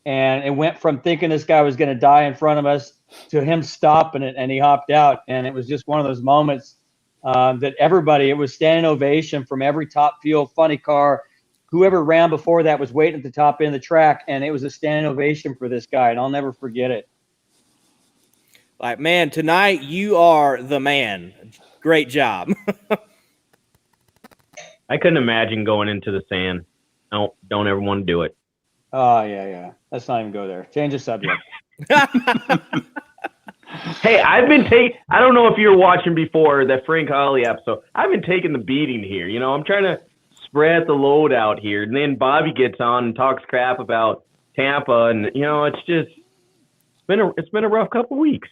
And it went from thinking this guy was going to die in front of us to him stopping it, and he hopped out. And it was just one of those moments that everybody, it was standing ovation from every top fuel, funny car. Whoever ran before that was waiting at the top end of the track, and it was a standing ovation for this guy, and I'll never forget it. Like, man, tonight you are the man. Great job. I couldn't imagine going into the sand. Don't ever want to do it. Oh, yeah. Let's not even go there. Change the subject. Hey, I don't know if you were watching before that Frank Holly episode. I've been taking the beating here. You know, I'm trying to spread the load out here. And then Bobby gets on and talks crap about Tampa. And, you know, it's been a rough couple weeks.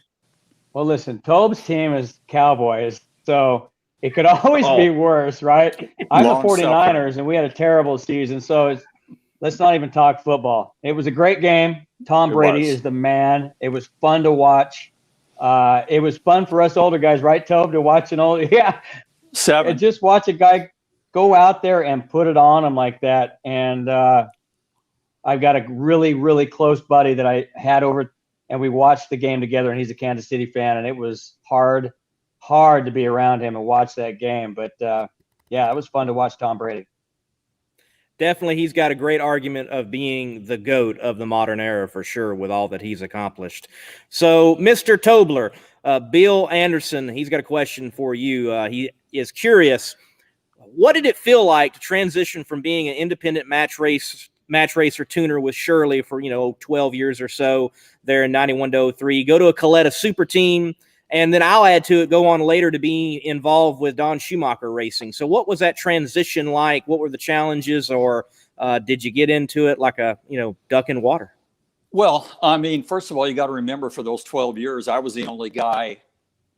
Well, listen, Tobe's team is Cowboys, so it could always be worse, right? I'm the 49ers, and we had a terrible season. So let's not even talk football. It was a great game. Tom Brady is the man. It was fun to watch. It was fun for us older guys, right, Tobe, to watch an old, Seven. And just watch a guy go out there and put it on him like that. And I've got a really, really close buddy that I had over, and we watched the game together, and he's a Kansas City fan, and it was hard to be around him and watch that game. But, it was fun to watch Tom Brady. Definitely, he's got a great argument of being the GOAT of the modern era for sure with all that he's accomplished. So, Mr. Tobler, Bill Anderson, he's got a question for you. He is curious, what did it feel like to transition from being an independent match racer tuner with Shirley for, 12 years or so there in 91 to 03, go to a Coletta super team, and then I'll add to it, go on later to be involved with Don Schumacher Racing. So what was that transition like? What were the challenges, or did you get into it like a, duck in water? Well, I mean, first of all, you got to remember for those 12 years, I was the only guy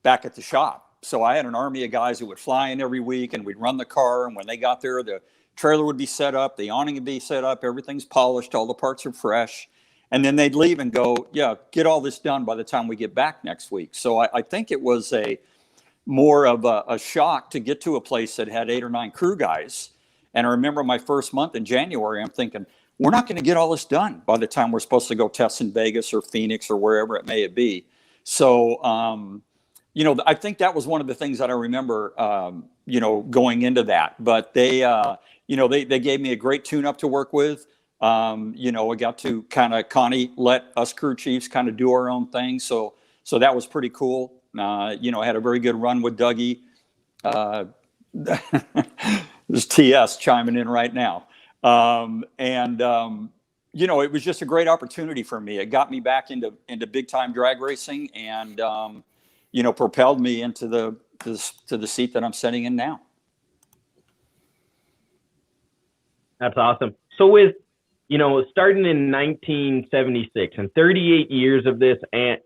back at the shop. So I had an army of guys who would fly in every week, and we'd run the car. And when they got there, the trailer would be set up, the awning would be set up, everything's polished, all the parts are fresh. And then they'd leave and go, get all this done by the time we get back next week. So I think it was more of a shock to get to a place that had 8 or 9 crew guys. And I remember my first month in January, I'm thinking, we're not going to get all this done by the time we're supposed to go test in Vegas or Phoenix or wherever it may be. So, I think that was one of the things that I remember, going into that. But they gave me a great tune-up to work with. I got to Connie let us crew chiefs kind of do our own thing. So that was pretty cool. I had a very good run with Dougie. There's TS chiming in right now. It was just a great opportunity for me. It got me back into big time drag racing and, propelled me into the seat that I'm sitting in now. That's awesome. So with, starting in 1976 and 38 years of this, and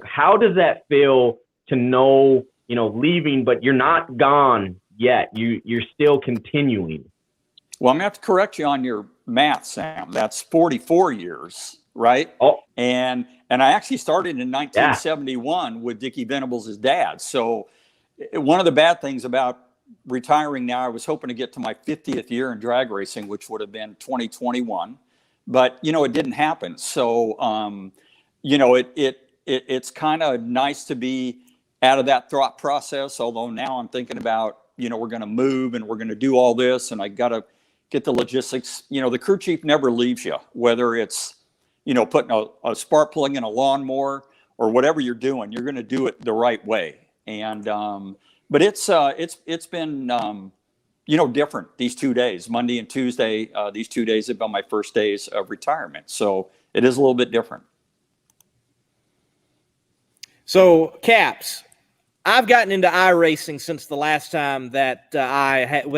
how does that feel to know, leaving, but you're not gone yet? You're still continuing. Well, I'm gonna have to correct you on your math, Sam. That's 44 years, right? Oh, and I actually started in 1971 with Dickie Venables' dad. So one of the bad things about retiring now, I was hoping to get to my 50th year in drag racing, which would have been 2021, but it didn't happen. So it's kind of nice to be out of that thought process. Although now I'm thinking about we're going to move and we're going to do all this, and I got to get the logistics. The crew chief never leaves you, whether it's putting a spark plug in a lawnmower or whatever you're doing. You're going to do it the right way. And but it's been different these 2 days, Monday and Tuesday. These 2 days have been my first days of retirement, so it is a little bit different. So, Caps, I've gotten into iRacing since the last time that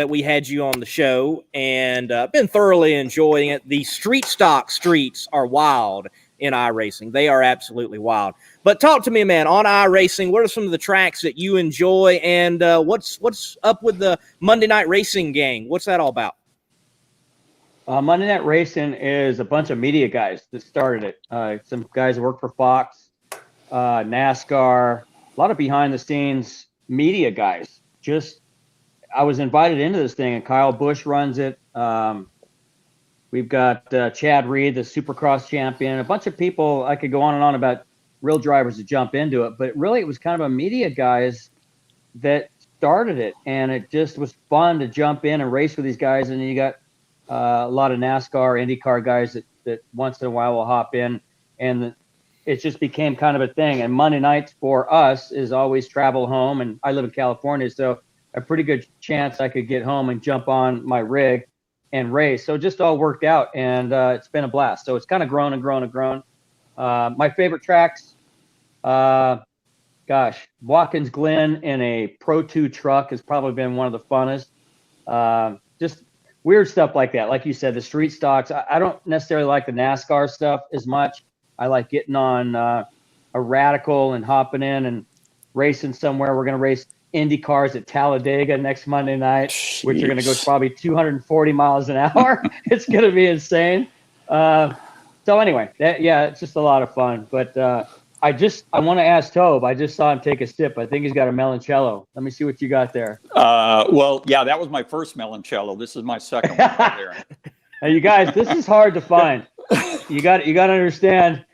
we had you on the show, and been thoroughly enjoying it. The street stock streets are wild in iRacing. They are absolutely wild. But talk to me, man, on iRacing, what are some of the tracks that you enjoy, and what's up with the Monday Night Racing gang? What's that all about? Monday Night Racing is a bunch of media guys that started it. Some guys that work for Fox, NASCAR, a lot of behind-the-scenes media guys. I was invited into this thing, and Kyle Busch runs it. We've got Chad Reed, the Supercross champion, a bunch of people. I could go on and on about real drivers to jump into it, but really it was kind of a media guys that started it, and it just was fun to jump in and race with these guys. And then you got a lot of NASCAR, IndyCar guys that once in a while will hop in, and it just became kind of a thing. And Monday nights for us is always travel home, and I live in California, so a pretty good chance I could get home and jump on my rig and race. So it just all worked out, and it's been a blast. So it's kind of grown and grown and grown. My favorite tracks, Watkins Glen in a Pro 2 truck has probably been one of the funnest. Just weird stuff like that. Like you said, the street stocks. I don't necessarily like the NASCAR stuff as much. I like getting on a Radical and hopping in and racing somewhere. We're going to race Indy cars at Talladega next Monday night, which are going to go probably 240 miles an hour. It's going to be insane. So anyway, it's just a lot of fun. But I want to ask Tobe. I just saw him take a sip. I think he's got a Meloncello. Let me see what you got there. Well, yeah, that was my first Meloncello. This is my second one right there. Now, you guys, this is hard to find. You got to understand.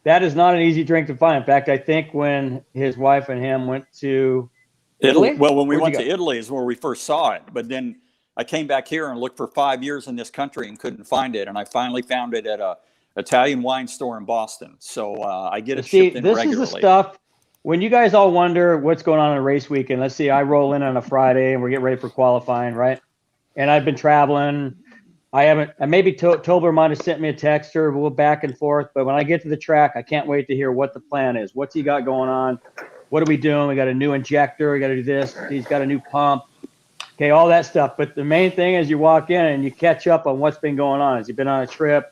That is not an easy drink to find. In fact, I think when his wife and him went to Italy. Well, when we went to Italy is where we first saw it. But then I came back here and looked for 5 years in this country and couldn't find it. And I finally found it at a Italian wine store in Boston. So I get it shipped in regularly. This is the stuff. When you guys all wonder what's going on in a race weekend, let's see, I roll in on a Friday and we're getting ready for qualifying, right? And I've been traveling. Maybe Tobler might have sent me a text or we'll back and forth. But when I get to the track, I can't wait to hear what the plan is. What's he got going on? What are we doing? We got a new injector. We got to do this. He's got a new pump. Okay, all that stuff. But the main thing is you walk in and you catch up on what's been going on. Has he been on a trip?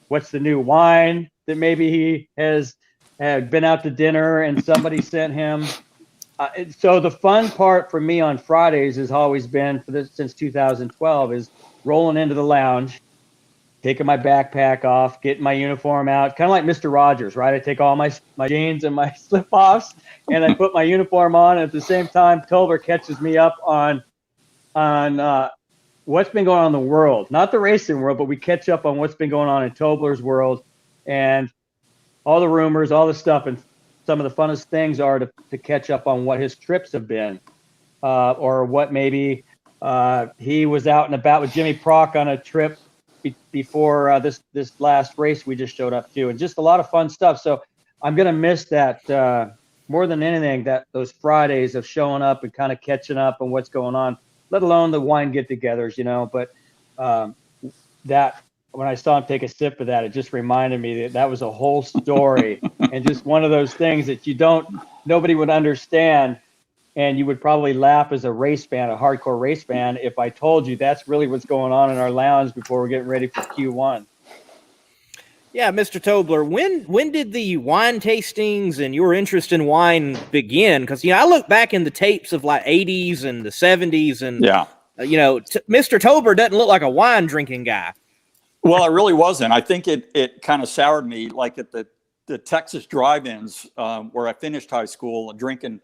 What's the new wine that maybe he has been out to dinner and somebody sent him? So the fun part for me on Fridays has always been since 2012 is rolling into the lounge, taking my backpack off, getting my uniform out, kind of like Mr. Rogers, right? I take all my jeans and my slip-offs and I put my uniform on. And at the same time, Tobler catches me up on what's been going on in the world, not the racing world, but we catch up on what's been going on in Tobler's world and all the rumors, all the stuff. And some of the funnest things are to catch up on what his trips have been, or what maybe he was out and about with Jimmy Prock on a trip before this last race we just showed up to, and just a lot of fun stuff. So I'm going to miss that more than anything, those Fridays of showing up and kind of catching up on what's going on, let alone the wine get-togethers, but that when I saw him take a sip of that, it just reminded me that was a whole story and just one of those things that nobody would understand. And you would probably laugh as a race fan, a hardcore race fan, if I told you that's really what's going on in our lounge before we're getting ready for Q1. Yeah, Mr. Tobler, when did the wine tastings and your interest in wine begin? Because, I look back in the tapes of like 80s and the 70s and, Mr. Tobler doesn't look like a wine drinking guy. Well, it really wasn't. I think it kind of soured me, like at the Texas drive-ins where I finished high school, drinking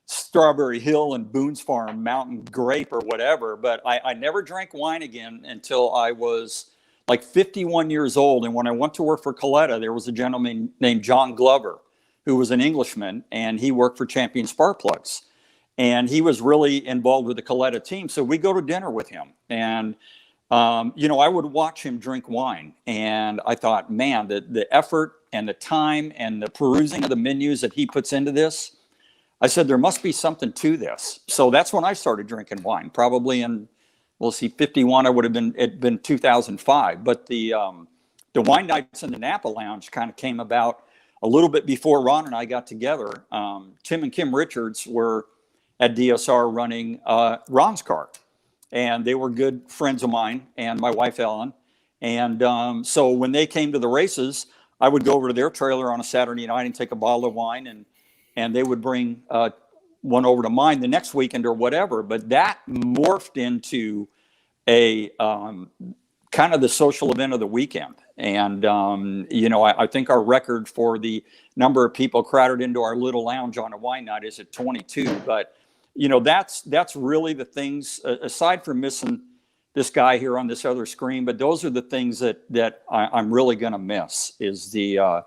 Strawberry Hill and Boone's Farm Mountain Grape or whatever. But I never drank wine again until I was like 51 years old. And when I went to work for Coletta, there was a gentleman named John Glover, who was an Englishman, and he worked for Champion Spark Plugs. And he was really involved with the Coletta team. So we go to dinner with him. And I would watch him drink wine, and I thought, man, the effort and the time and the perusing of the menus that he puts into this, I said, there must be something to this. So that's when I started drinking wine, probably in, 51, it'd been 2005. But the wine nights in the Napa Lounge kind of came about a little bit before Ron and I got together. Tim and Kim Richards were at DSR running Ron's car. And they were good friends of mine and my wife, Ellen. And so when they came to the races, I would go over to their trailer on a Saturday night and take a bottle of wine, and they would bring one over to mine the next weekend or whatever. But that morphed into a kind of the social event of the weekend. And, I think our record for the number of people crowded into our little lounge on a wine night is at 22. But that's really the things, aside from missing this guy here on this other screen, but those are the things that I'm really going to miss is the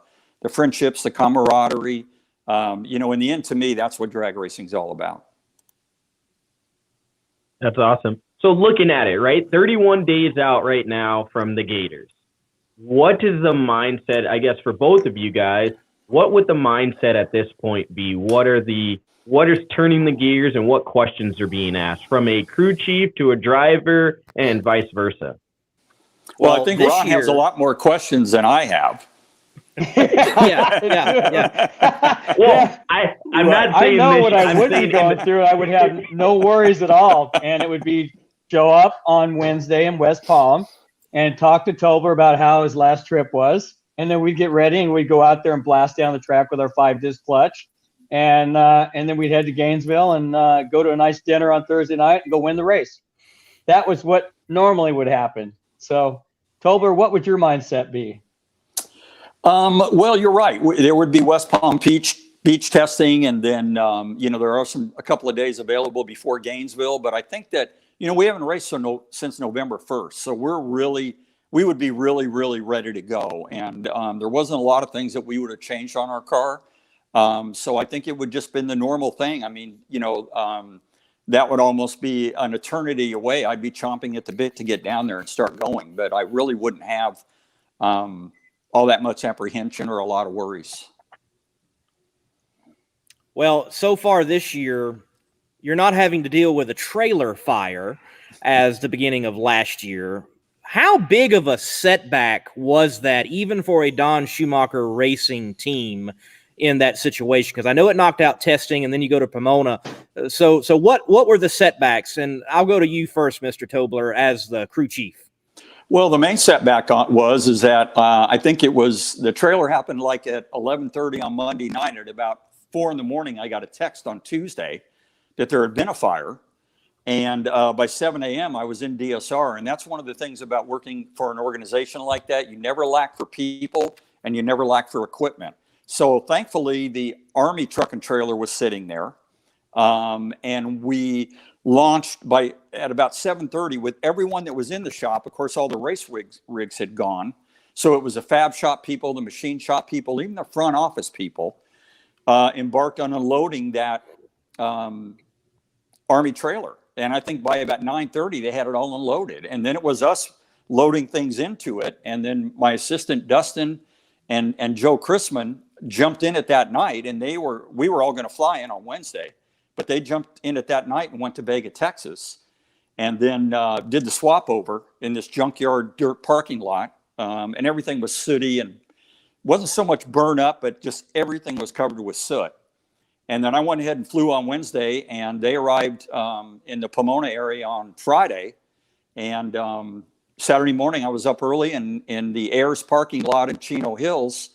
friendships, the camaraderie. In the end, to me, that's what drag racing is all about. That's awesome. So looking at it, right, 31 days out right now from the Gators. What is the mindset, I guess, for both of you guys what would the mindset at this point be? What is turning the gears, and what questions are being asked from a crew chief to a driver and vice versa? Well, I think Ron has a lot more questions than I have. yeah. Well, I'm not saying I know this, what I I'm would be saying going through. I would have no worries at all, and it would be show up on Wednesday in West Palm and talk to Tobler about how his last trip was, and then we'd get ready and we'd go out there and blast down the track with our 5-disc clutch, and then we'd head to Gainesville and go to a nice dinner on Thursday night and go win the race. That was what normally would happen. So, Tobler, what would your mindset be? Well, you're right. There would be West Palm beach testing, and then there are a couple of days available before Gainesville. But I think that we haven't raced since November 1st, so we would be really, really ready to go. And there wasn't a lot of things that we would have changed on our car. So I think it would just been the normal thing. I mean, that would almost be an eternity away. I'd be chomping at the bit to get down there and start going, but I really wouldn't have all that much apprehension or a lot of worries. Well, so far this year, you're not having to deal with a trailer fire as the beginning of last year. How big of a setback was that, even for a Don Schumacher racing team in that situation? Because I know it knocked out testing, and then you go to Pomona. So what were the setbacks? And I'll go to you first, Mr. Tobler, as the crew chief. Well, the main setback is that I think it was the trailer happened like at 11:30 on Monday night. At about 4 a.m, I got a text on Tuesday that there had been a fire. And by 7 a.m, I was in DSR. And that's one of the things about working for an organization like that. You never lack for people and you never lack for equipment. So thankfully, the Army truck and trailer was sitting there. And we launched at about 7:30 with everyone that was in the shop. Of course, all the race rigs had gone. So it was the fab shop people, the machine shop people, even the front office people embarked on unloading that Army trailer. And I think by about 9:30, they had it all unloaded. And then it was us loading things into it. And then my assistant, Dustin, and Joe Chrisman jumped in at that night. And we were all going to fly in on Wednesday. But they jumped in at that night and went to Vega, Texas. And then did the swap over in this junkyard dirt parking lot. And everything was sooty and wasn't so much burn up, but just everything was covered with soot. And then I went ahead and flew on Wednesday, and they arrived in the Pomona area on Friday. And Saturday morning, I was up early, and in the Ayers parking lot in Chino Hills,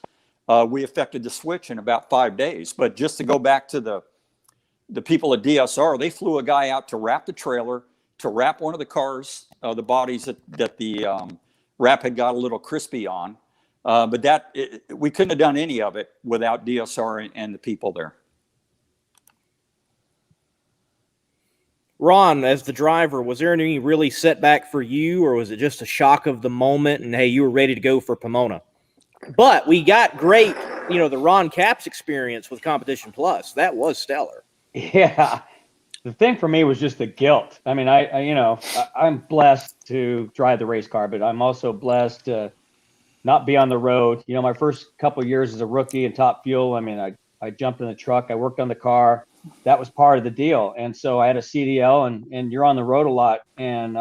we effected the switch in about 5 days. But just to go back to the people at DSR, they flew a guy out to wrap the trailer, to wrap one of the cars, the bodies that the wrap had got a little crispy on. But we couldn't have done any of it without DSR and the people there. Ron, as the driver, was there any really setback for you, or was it just a shock of the moment and, hey, you were ready to go for Pomona? But we got great, the Ron Capps experience with Competition Plus. That was stellar. Yeah. The thing for me was just the guilt. I mean, I'm blessed to drive the race car, but I'm also blessed to not be on the road. My first couple of years as a rookie in Top Fuel, I mean, I jumped in the truck, I worked on the car. That was part of the deal. And so I had a CDL, and you're on the road a lot. And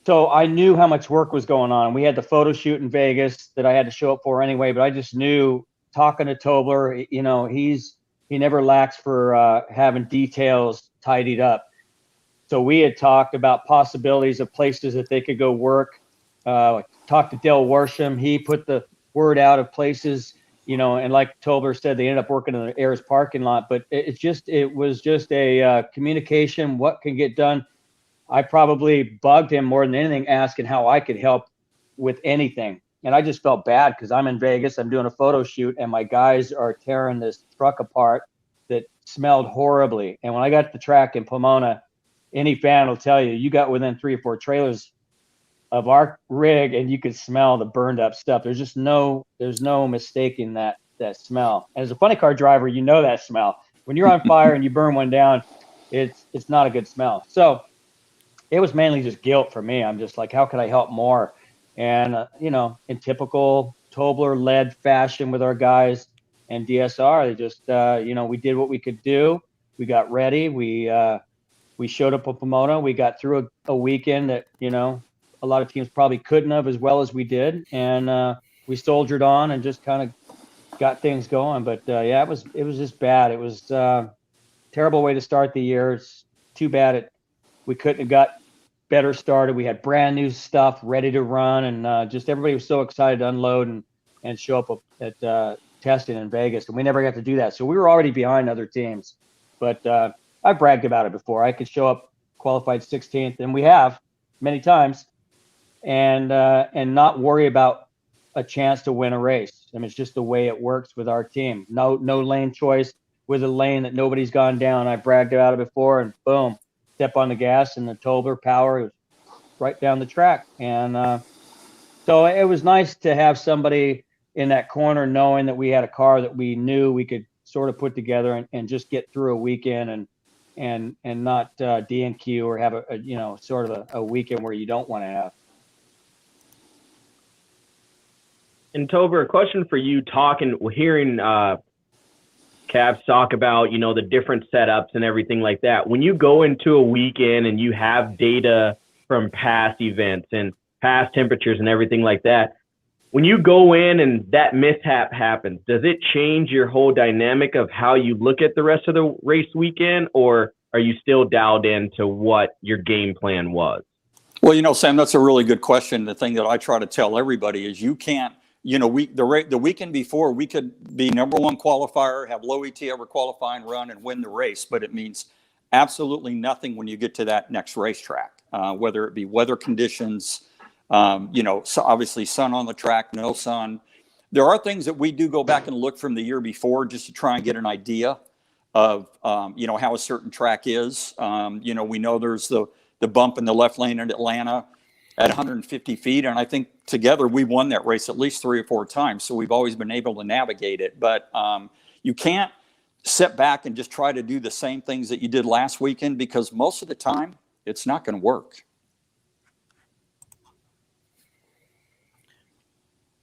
so I knew how much work was going on. We had the photo shoot in Vegas that I had to show up for anyway, but I just knew, talking to Tobler, he never lacks for having details tidied up. So we had talked about possibilities of places that they could go work. Talked to Dale Worsham. He put the word out of places, and like Tobler said, they ended up working in the Ayers parking lot. But it was just a communication, what can get done. I probably bugged him more than anything, asking how I could help with anything. And I just felt bad because I'm in Vegas, I'm doing a photo shoot, and my guys are tearing this truck apart that smelled horribly. And when I got to the track in Pomona, any fan will tell you got within 3 or 4 trailers of our rig and you could smell the burned up stuff. There's no mistaking that smell. And as a funny car driver, that smell. When you're on fire and you burn one down, it's not a good smell. So it was mainly just guilt for me. I'm just like, how could I help more? And in typical Tobler led fashion with our guys and DSR. They just, we did what we could do. We got ready. We showed up at Pomona. We got through a weekend that, a lot of teams probably couldn't have as well as we did. And we soldiered on and just kind of got things going. But it was just bad. It was terrible way to start the year. It's too bad we couldn't have got better started. We had brand new stuff ready to run, and just everybody was so excited to unload and show up at testing in Vegas, and we never got to do that. So we were already behind other teams. But I bragged about it before. I could show up qualified 16th, and we have many times, and not worry about a chance to win a race. I mean, it's just the way it works with our team. No lane choice with a lane that nobody's gone down. I bragged about it before, and boom, step on the gas, and the Tobler power was right down the track. And so it was nice to have somebody in that corner knowing that we had a car that we knew we could sort of put together and just get through a weekend and not DNQ or have a sort of a weekend where you don't want to have. And Tobler, a question for you, hearing Cavs talk about, the different setups and everything like that. When you go into a weekend and you have data from past events and past temperatures and everything like that, when you go in and that mishap happens, does it change your whole dynamic of how you look at the rest of the race weekend, or are you still dialed into what your game plan was? Well, Sam, that's a really good question. The thing that I try to tell everybody is you can't, the weekend before, we could be number one qualifier, have low ET over qualifying run and win the race, but it means absolutely nothing when you get to that next racetrack, whether it be weather conditions, so obviously sun on the track, no sun. There are things that we do go back and look from the year before just to try and get an idea of, how a certain track is. We know there's the bump in the left lane in Atlanta at 150 feet. And I think together we won that race at least 3 or 4 times. So we've always been able to navigate it. But you can't sit back and just try to do the same things that you did last weekend, because most of the time it's not going to work.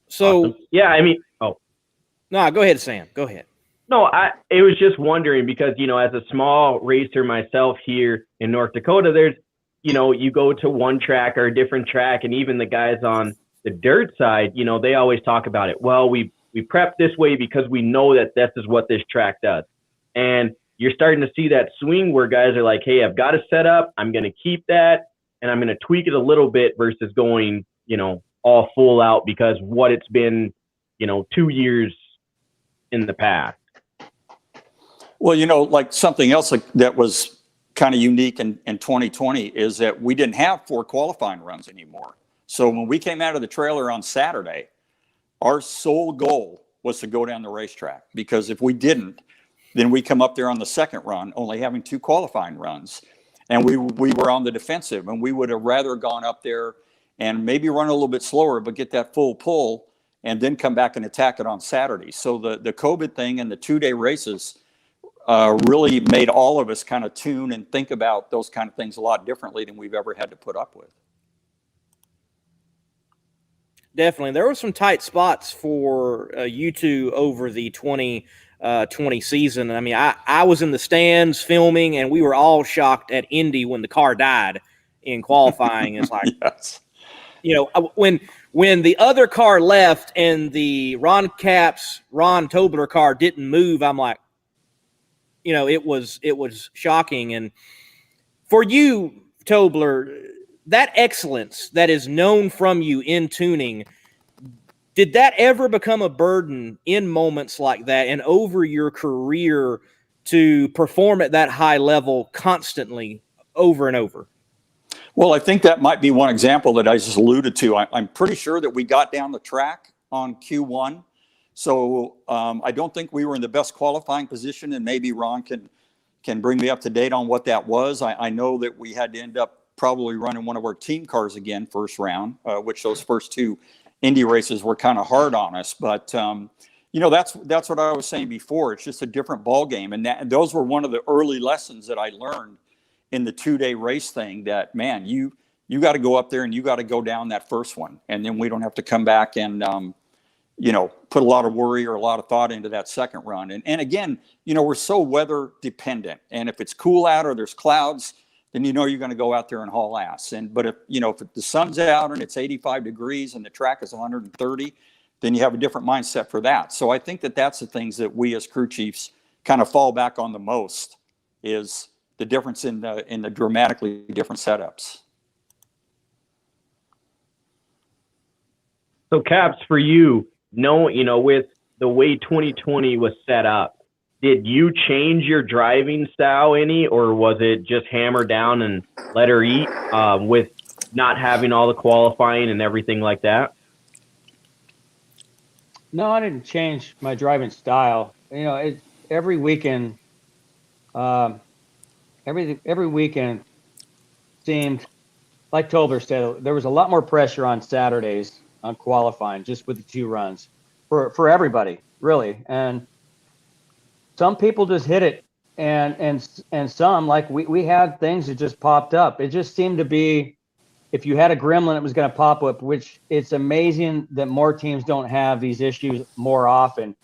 So, awesome. Yeah, I mean, no, go ahead, Sam. Go ahead. No, it was just wondering because, as a small racer myself here in North Dakota, there's, you go to one track or a different track, and even the guys on the dirt side, they always talk about it. Well, we prep this way because we know that this is what this track does. And you're starting to see that swing where guys are like, hey, I've got a setup. I'm going to keep that, and I'm going to tweak it a little bit versus going, all full out because what it's been, 2 years in the past. Well, like something else that was kind of unique in 2020 is that we didn't have 4 qualifying runs anymore. So when we came out of the trailer on Saturday, our sole goal was to go down the racetrack, because if we didn't, then we come up there on the second run only having 2 qualifying runs, and we were on the defensive, and we would have rather gone up there and maybe run a little bit slower but get that full pull and then come back and attack it on Saturday. So the COVID thing and the 2-day races really made all of us kind of tune and think about those kind of things a lot differently than we've ever had to put up with. Definitely. There were some tight spots for you two over the 2020 season. I mean, I was in the stands filming, and we were all shocked at Indy when the car died in qualifying. It's like, yes. When the other car left and the Rahn Tobler car didn't move, I'm like, it was shocking. And for you, Tobler, that excellence that is known from you in tuning, did that ever become a burden in moments like that and over your career to perform at that high level constantly over and over? Well, I think that might be one example that I just alluded to. I'm pretty sure that we got down the track on Q1. So I don't think we were in the best qualifying position, and maybe Ron can bring me up to date on what that was. I know that we had to end up probably running one of our team cars again first round, which those first 2 Indy races were kind of hard on us. But, that's what I was saying before. It's just a different ball game. And those were one of the early lessons that I learned in the 2-day race thing, that, man, you got to go up there and you got to go down that first one. And then we don't have to come back and, put a lot of worry or a lot of thought into that second run. And again, we're so weather dependent. And if it's cool out or there's clouds, then you're going to go out there and haul ass. But if the sun's out and it's 85 degrees and the track is 130, then you have a different mindset for that. So I think that's the things that we as crew chiefs kind of fall back on the most, is the difference in the dramatically different setups. So Caps, for you, with the way 2020 was set up, did you change your driving style any, or was it just hammer down and let her eat with not having all the qualifying and everything like that? No, I didn't change my driving style. Every weekend, every weekend seemed, like Tobler said, there was a lot more pressure on Saturdays on qualifying, just with the 2 runs for everybody, really. And some people just hit it, and some, like we had things that just popped up. It just seemed to be, if you had a gremlin, it was going to pop up, which it's amazing that more teams don't have these issues more often,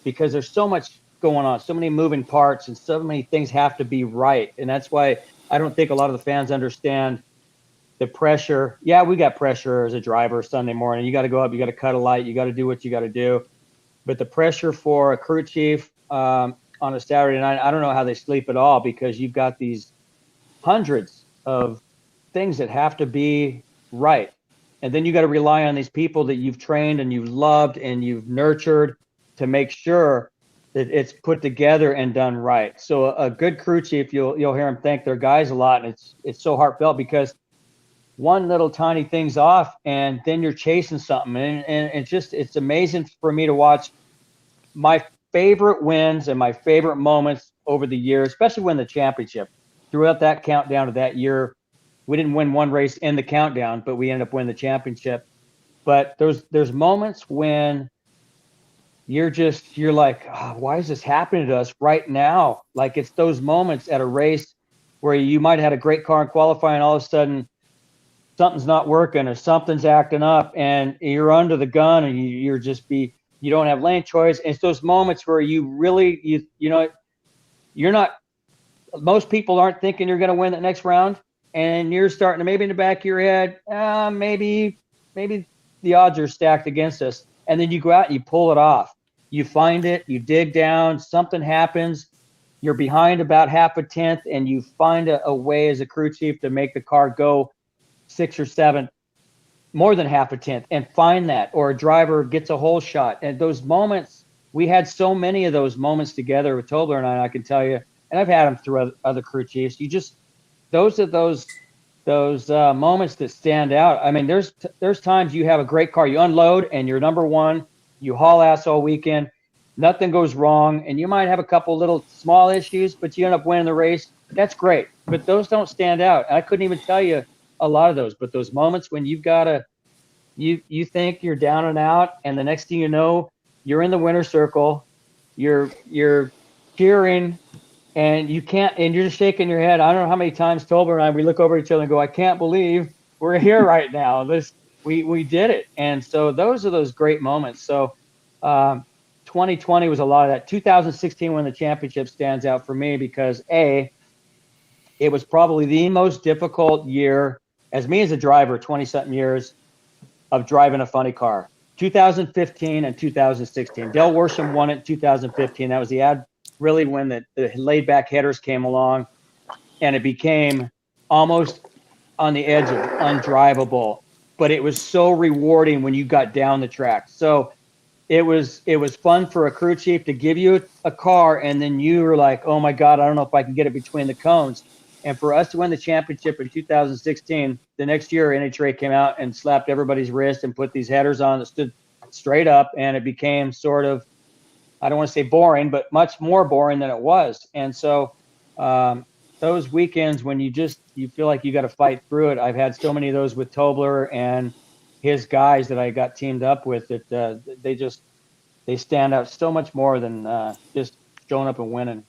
because there's so much going on, so many moving parts, and so many things have to be right. And that's why I don't think a lot of the fans understand the pressure. Yeah, we got pressure as a driver Sunday morning. You got to go up, you got to cut a light, you got to do what you got to do. But the pressure for a crew chief on a Saturday night, I don't know how they sleep at all, because you've got these hundreds of things that have to be right. And then you got to rely on these people that you've trained and you've loved and you've nurtured to make sure that it's put together and done right. So a good crew chief, you'll hear them thank their guys a lot, and it's so heartfelt, because one little tiny thing's off and then you're chasing something. And it's amazing for me to watch. My favorite wins and my favorite moments over the years, especially when the championship, throughout that countdown of that year, we didn't win one race in the countdown, but we ended up winning the championship. But there's moments when you're like, oh, why is this happening to us right now? Like, it's those moments at a race where you might have had a great car in qualifying, all of a sudden something's not working or something's acting up and you're under the gun and you don't have lane choice. And it's those moments where you really, you're not, most people aren't thinking you're going to win that next round. And you're starting to, maybe in the back of your head, maybe the odds are stacked against us. And then you go out and you pull it off. You find it, you dig down, something happens, you're behind about half a tenth, and you find a way as a crew chief to make the car go 6 or 7, more than half a tenth, and find that. Or a driver gets a hole shot. And those moments, we had so many of those moments together with Tobler and I can tell you, and I've had them through other crew chiefs. Those are those moments that stand out. I mean, there's times you have a great car, you unload and you're number one, you haul ass all weekend, nothing goes wrong, and you might have a couple little small issues, but you end up winning the race. That's great, but those don't stand out. I couldn't even tell you a lot of those, but those moments when you've got to, you think you're down and out, and the next thing you know, you're in the winner's circle, you're cheering, and you can't, and you're just shaking your head. I don't know how many times Tobler and I, we look over at each other and go, I can't believe we're here right now. We did it. And so those are those great moments. So 2020 was a lot of that. 2016 when the championship stands out for me because it was probably the most difficult year as me as a driver, 20 something years of driving a funny car. 2015 and 2016. Dale Worsham won it in 2015. That was really when the laid back headers came along and it became almost on the edge of undrivable, but it was so rewarding when you got down the track. So it was fun for a crew chief to give you a car and then you were like, oh my God, I don't know if I can get it between the cones. And for us to win the championship in 2016, the next year NHRA came out and slapped everybody's wrist and put these headers on that stood straight up, and it became sort of, I don't want to say boring, but much more boring than it was. And so those weekends when you feel like you got to fight through it, I've had so many of those with Tobler and his guys that I got teamed up with that they stand out so much more than just showing up and winning.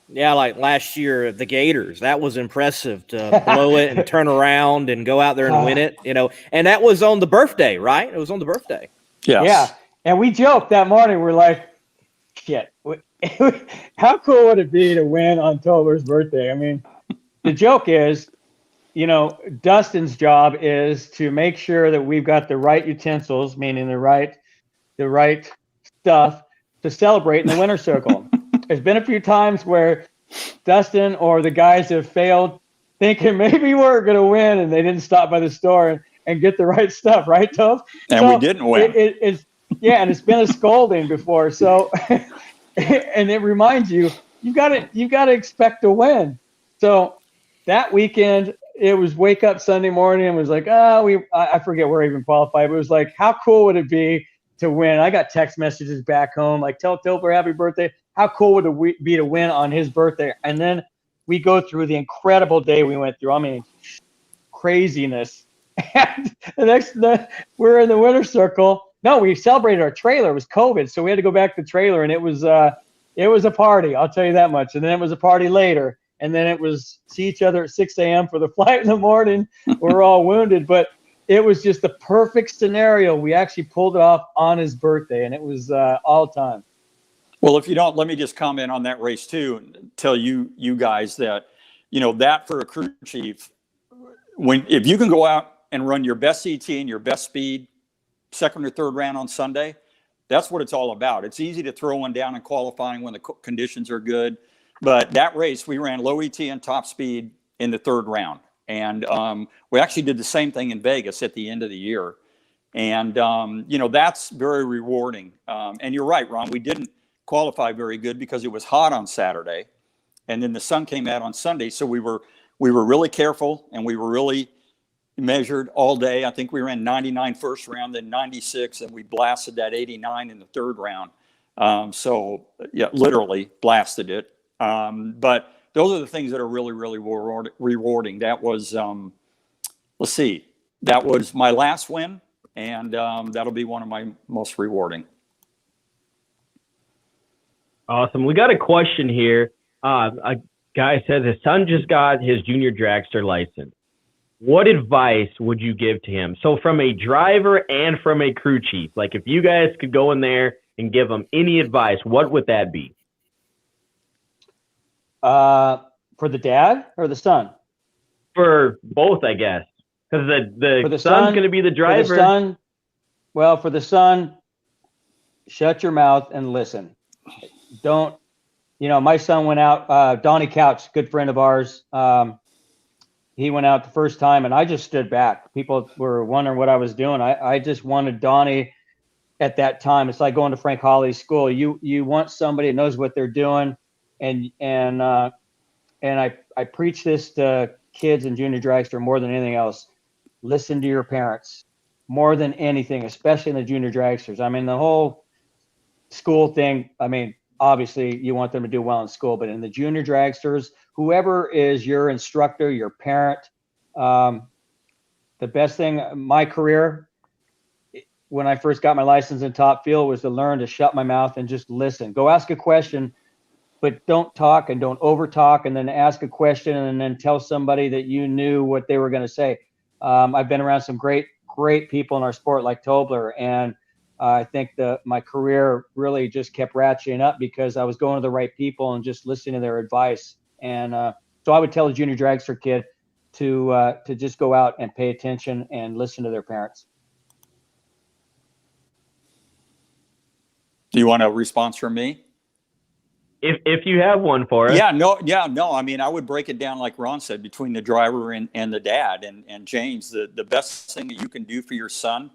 Yeah, like last year, the Gators, that was impressive to blow it and turn around and go out there and win it, and that was on the birthday, right? It was on the birthday. Yes. Yeah. And we joked that morning. We're like, shit, how cool would it be to win on Tobler's birthday? I mean, the joke is, Dustin's job is to make sure that we've got the right utensils, meaning the right stuff to celebrate in the winner's circle. There's been a few times where Dustin or the guys have failed thinking maybe we're going to win and they didn't stop by the store and get the right stuff, right, Tove? And we didn't win. And it's been a scolding before. So, and it reminds you got to expect to win. So that weekend, it was wake up Sunday morning and was like, I forget where I even qualified, but it was like, how cool would it be to win? I got text messages back home like, tell Tobler happy birthday. How cool would it be to win on his birthday? And then we go through the incredible day we went through. I mean, craziness. And we're in the winner's circle. No, we celebrated our trailer. It was COVID, so we had to go back to the trailer, and it was a party. I'll tell you that much. And then it was a party later, and then it was see each other at 6 a.m. for the flight in the morning. We're all wounded, but it was just the perfect scenario. We actually pulled it off on his birthday, and it was all time. Well, if you don't, let me just comment on that race too, and tell you guys that, that for a crew chief, if you can go out and run your best CT and your best speed, second or third round on Sunday, that's what it's all about. It's easy to throw one down in qualifying when the conditions are good, but that race we ran low ET and top speed in the third round, and we actually did the same thing in Vegas at the end of the year, and that's very rewarding. And you're right, Ron, we didn't qualify very good because it was hot on Saturday, and then the sun came out on Sunday, so we were really careful and we were really measured all day. I think we ran 99 first round, then 96, and we blasted that 89 in the third round. So yeah, literally blasted it. But those are the things that are really, really rewarding. That was, let's see, that was my last win, and that'll be one of my most rewarding. Awesome. We got a question here. A guy says his son just got his junior dragster license. What advice would you give to him? So from a driver and from a crew chief, like if you guys could go in there and give him any advice, what would that be? For the dad or the son? For both, I guess. Because the son's going to be the driver. For the son, shut your mouth and listen. Don't, my son went out, Donnie Couch, good friend of ours. He went out the first time and I just stood back. People were wondering what I was doing. I just wanted Donnie at that time. It's like going to Frank Hawley's school. You want somebody that knows what they're doing. And I preach this to kids in junior dragster more than anything else. Listen to your parents more than anything, especially in the junior dragsters. I mean, the whole school thing, obviously you want them to do well in school, but in the junior dragsters, whoever is your instructor, your parent, the best thing, my career, when I first got my license in Top Fuel, was to learn to shut my mouth and just listen. Go ask a question, but don't talk and don't over talk, and then ask a question and then tell somebody that you knew what they were going to say. I've been around some great people in our sport like Tobler, and I think my career really just kept ratcheting up because I was going to the right people and just listening to their advice. And so I would tell a junior dragster kid to just go out and pay attention and listen to their parents. Do you want a response from me? If you have one for us. Yeah, no. I would break it down like Ron said, between the driver and the dad and James. The best thing that you can do for your son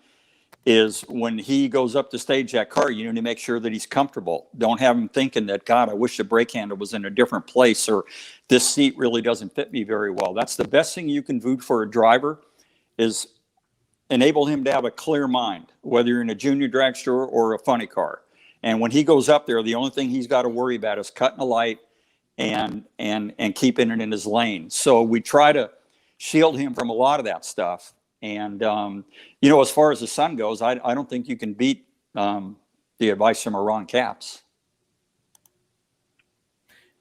is when he goes up to stage that car, you need to make sure that he's comfortable. Don't have him thinking that, God, I wish the brake handle was in a different place, or this seat really doesn't fit me very well. That's the best thing you can do for a driver, is enable him to have a clear mind, whether you're in a junior dragster or a funny car. And when he goes up there, the only thing he's got to worry about is cutting a light and keeping it in his lane. So we try to shield him from a lot of that stuff. And, as far as the son goes, I don't think you can beat the advice from a Ron Capps.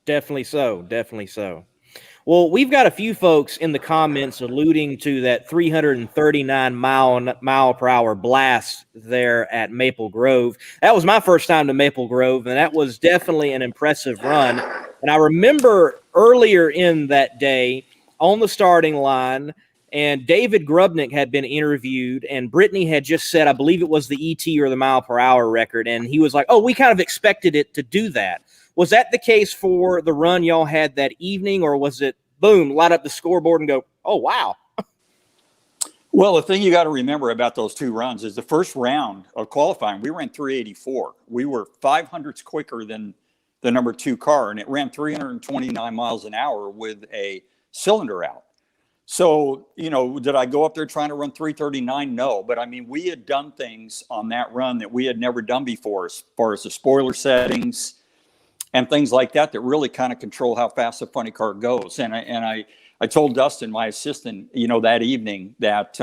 Definitely so. Well, we've got a few folks in the comments alluding to that 339 mile per hour blast there at Maple Grove. That was my first time to Maple Grove, and that was definitely an impressive run. And I remember earlier in that day on the starting line, and David Grubnick had been interviewed, and Brittany had just said, I believe it was the ET or the mile per hour record, and he was like, oh, we kind of expected it to do that. Was that the case for the run y'all had that evening, or was it, boom, light up the scoreboard and go, oh, wow? Well, the thing you got to remember about those two runs is the first round of qualifying, we ran 384. We were 500ths quicker than the number 2 car, and it ran 329 miles an hour with a cylinder out. So, did I go up there trying to run 339? No, but I mean, we had done things on that run that we had never done before, as far as the spoiler settings and things like that really kind of control how fast the funny car goes. And I told Dustin, my assistant, that evening that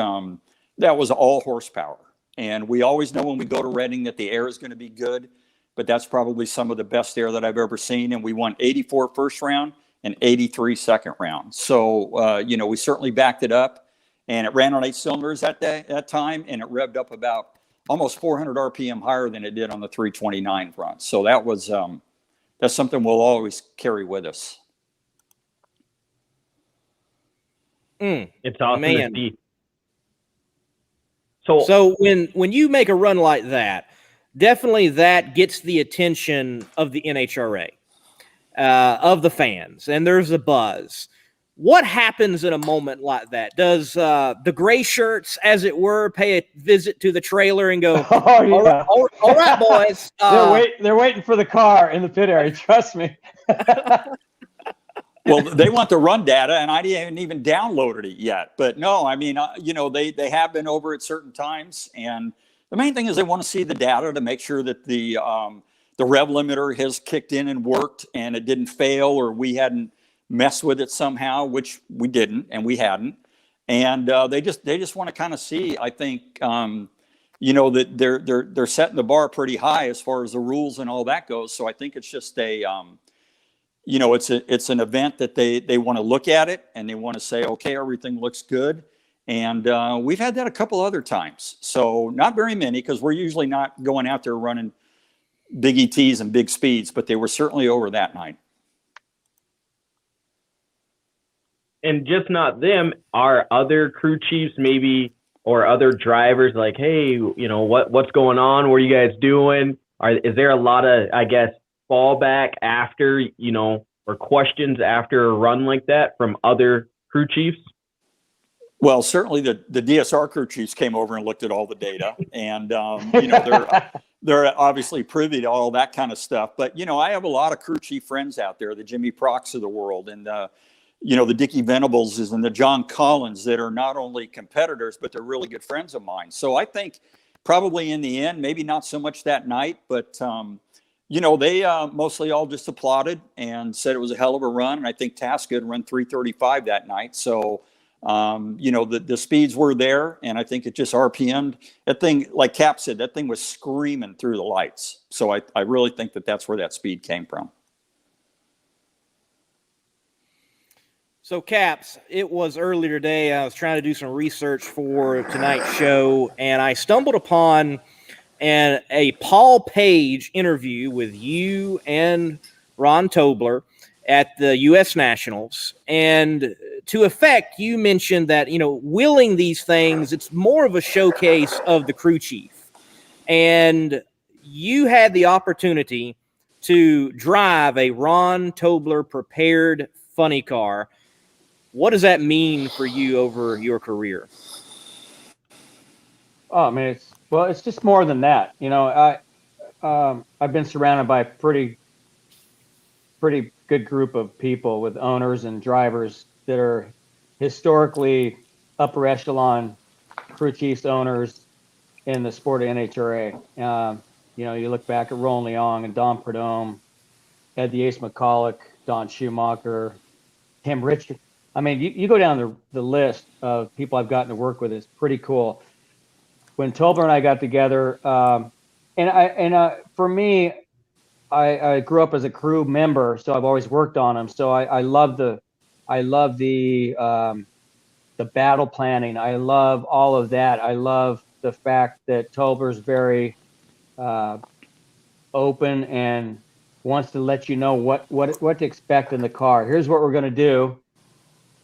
that was all horsepower. And we always know when we go to Reading that the air is going to be good, but that's probably some of the best air that I've ever seen. And we won 84 first round and 83 second round. So, we certainly backed it up, and it ran on 8 cylinders that time, and it revved up about almost 400 RPM higher than it did on the 329 run. So that was, that's something we'll always carry with us. It's awesome Man. to see. So when you make a run like that, definitely that gets the attention of the NHRA, of the fans, and there's a buzz. What happens in a moment like that? Does the gray shirts, as it were, pay a visit to the trailer and go, Oh, yeah. all right, boys. They're waiting for the car in the pit area. Trust me. Well, they want the run data, and I didn't even downloaded it yet. But no, I mean, they have been over at certain times, and the main thing is they want to see the data to make sure that the rev limiter has kicked in and worked, and it didn't fail, or we hadn't messed with it somehow, which we didn't, and we hadn't. And they just want to kind of see, I think, that they're setting the bar pretty high as far as the rules and all that goes. So I think it's just a it's an event that they want to look at it, and they want to say, okay, everything looks good. And we've had that a couple other times. So not very many, because we're usually not going out there running big ETs and big speeds, but they were certainly over that night. And just not them, are other crew chiefs maybe, or other drivers like, hey, what's going on? What are you guys doing? Is there a lot of, I guess, fallback after, or questions after a run like that from other crew chiefs? Well, certainly the DSR crew chiefs came over and looked at all the data, and they're obviously privy to all that kind of stuff. But I have a lot of crew chief friends out there, the Jimmy Prox of the world, and the Dickie Venables and the John Collins, that are not only competitors, but they're really good friends of mine. So I think probably in the end, maybe not so much that night, but they mostly all just applauded and said it was a hell of a run. And I think Tasca had run 335 that night. So the speeds were there, and I think it just RPM'd. That thing, like Cap said, that thing was screaming through the lights. So I really think that's where that speed came from. So, Caps, it was earlier today. I was trying to do some research for tonight's show, and I stumbled upon a Paul Page interview with you and Rahn Tobler at the U.S. Nationals. And to effect, you mentioned that, wheeling these things, it's more of a showcase of the crew chief. And you had the opportunity to drive a Rahn Tobler prepared funny car. What does that mean for you over your career? Oh, I mean, it's just more than that. I've been surrounded by a pretty good group of people, with owners and drivers that are historically upper echelon crew chiefs, owners in the sport of NHRA. You look back at Roland Leong and Don Prudhomme, Ed the Ace McCulloch, Don Schumacher, Tim Richard. I mean, you go down the list of people I've gotten to work with. It's pretty cool. When Tobler and I got together, for me, I grew up as a crew member, so I've always worked on them. So I love the I love the battle planning. I love all of that. I love the fact that Tobler's very open and wants to let you know what to expect in the car. Here's what we're going to do.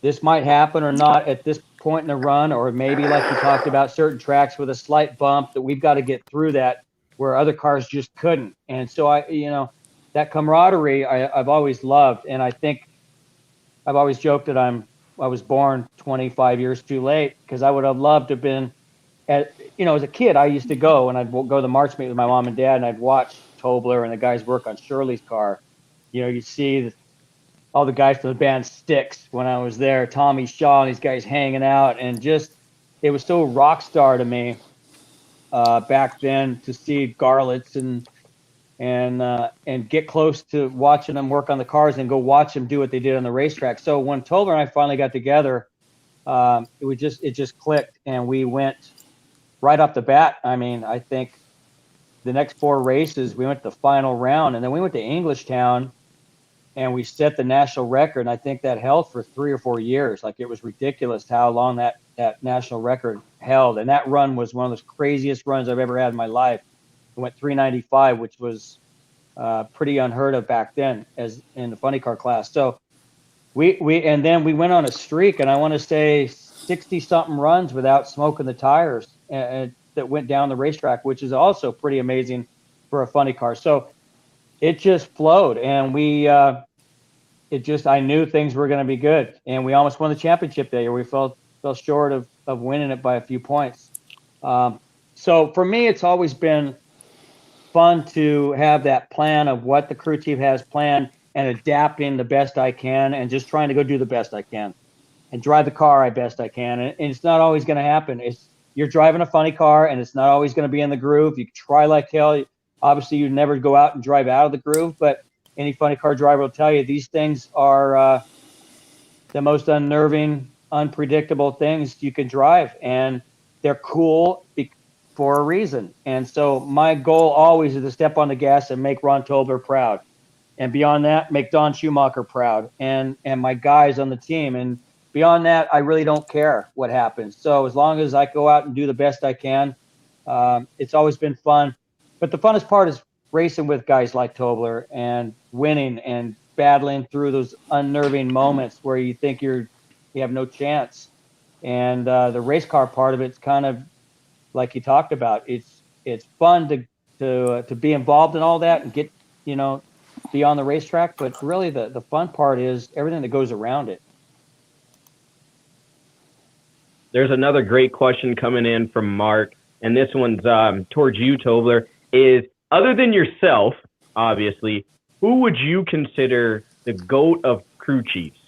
This might happen or not at this point in the run, or maybe like you talked about, certain tracks with a slight bump that we've got to get through that where other cars just couldn't. And so that camaraderie I've always loved. And I think I've always joked that I was born 25 years too late, because I would have loved to have been as a kid. I used to go and I'd go to the March meet with my mom and dad, and I'd watch Tobler and the guys work on Shirley's car. You see all the guys from the band Styx when I was there, Tommy Shaw and these guys hanging out, and just, it was so rock star to me back then to see Garlits and get close to watching them work on the cars and go watch them do what they did on the racetrack. So when Tobler and I finally got together, it just clicked, and we went right off the bat. I mean, I think the next 4 races, we went to the final round, and then we went to Englishtown and we set the national record. And I think that held for 3 or 4 years. Like, it was ridiculous how long that national record held. And that run was one of the craziest runs I've ever had in my life. We went 395, which was pretty unheard of back then as in the funny car class. So and then we went on a streak, and I want to say 60 something runs without smoking the tires that went down the racetrack, which is also pretty amazing for a funny car. So it just flowed, and I knew things were going to be good, and we almost won the championship that year. We fell short of winning it by a few points. So for me, it's always been fun to have that plan of what the crew chief has planned and adapting the best I can and just trying to go do the best I can and drive the car as best I can. And it's not always going to happen. You're driving a funny car, and it's not always going to be in the groove. You try like hell. Obviously, you never go out and drive out of the groove, but any funny car driver will tell you these things are the most unnerving, unpredictable things you can drive, and they're cool for a reason. And so my goal always is to step on the gas and make Rahn Tobler proud, and beyond that, make Don Schumacher proud and my guys on the team. And beyond that, I really don't care what happens. So as long as I go out and do the best I can, it's always been fun. But the funnest part is racing with guys like Tobler and winning and battling through those unnerving moments where you think you have no chance. And the race car part of it's kind of like you talked about. It's fun to be involved in all that and get be on the racetrack. But really, the fun part is everything that goes around it. There's another great question coming in from Mark, and this one's towards you, Tobler. Is, other than yourself, obviously, who would you consider the GOAT of crew chiefs?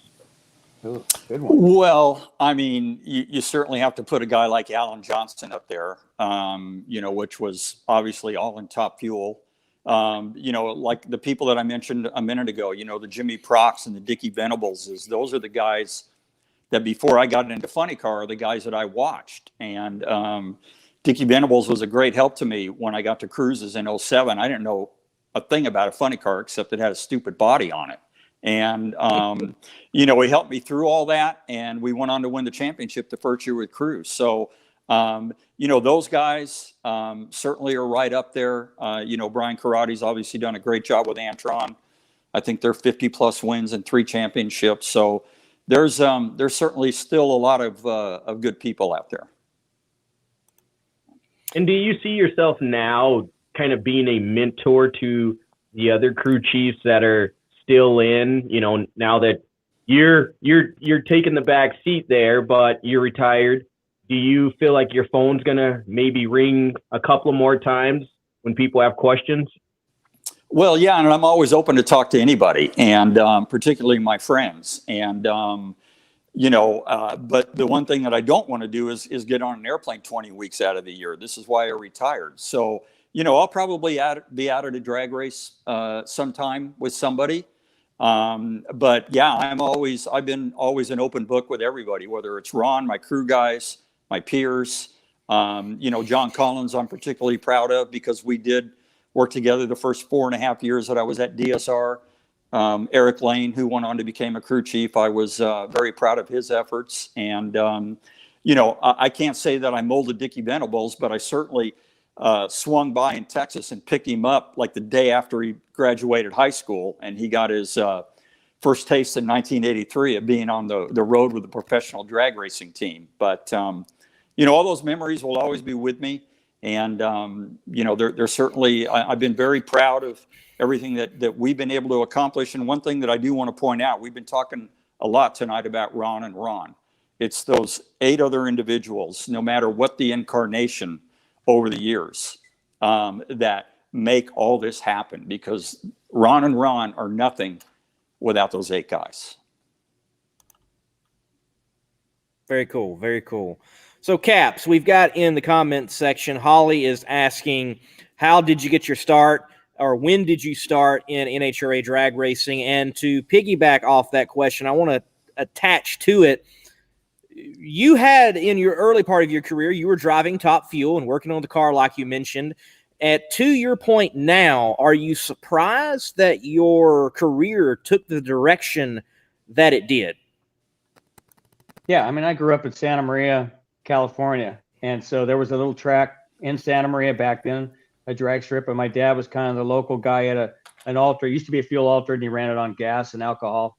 Ooh, good one. Well, I mean, you certainly have to put a guy like Alan Johnson up there, which was obviously all in Top Fuel. Like the people that I mentioned a minute ago, the Jimmy Prox and the Dickie Venables, those are the guys that before I got into funny car are the guys that I watched. And Dickie Venables was a great help to me when I got to cruises in 2007. I didn't know a thing about a funny car except it had a stupid body on it. And, he helped me through all that, and we went on to win the championship the first year with Cruise. So, those guys certainly are right up there. Brian Karate's obviously done a great job with Antron. I think they're 50+ wins and 3 championships. So there's certainly still a lot of good people out there. And do you see yourself now kind of being a mentor to the other crew chiefs that are still in, now that you're taking the back seat there, but you're retired? Do you feel like your phone's going to maybe ring a couple more times when people have questions? Well, yeah, and I'm always open to talk to anybody, and particularly my friends. And, but the one thing that I don't want to do is get on an airplane 20 weeks out of the year. This is why I retired. So, I'll probably be out at a drag race sometime with somebody. But yeah, I've been always an open book with everybody, whether it's Ron, my crew guys, my peers, John Collins, I'm particularly proud of because we did work together the first 4.5 years that I was at DSR. Eric Lane, who went on to become a crew chief. I was very proud of his efforts. And, I can't say that I molded Dickie Venables, but I certainly swung by in Texas and picked him up like the day after he graduated high school. And he got his first taste in 1983 of being on the road with a professional drag racing team. But, all those memories will always be with me. And, they're certainly, I've been very proud of everything that we've been able to accomplish. And one thing that I do want to point out, we've been talking a lot tonight about Ron and Ron. It's those 8 other individuals, no matter what the incarnation over the years, that make all this happen, because Ron and Ron are nothing without those 8 guys. Very cool. Very cool. So, Caps, we've got in the comments section, Holly is asking, how did you get your start, or when did you start in NHRA drag racing? And to piggyback off that question, I want to attach to it. You had, in your early part of your career, you were driving Top Fuel and working on the car, like you mentioned. To your point now, are you surprised that your career took the direction that it did? Yeah, I mean, I grew up in Santa Maria, California. And so there was a little track in Santa Maria back then, a drag strip. And my dad was kind of the local guy at an altar. It used to be a fuel altar, and he ran it on gas and alcohol.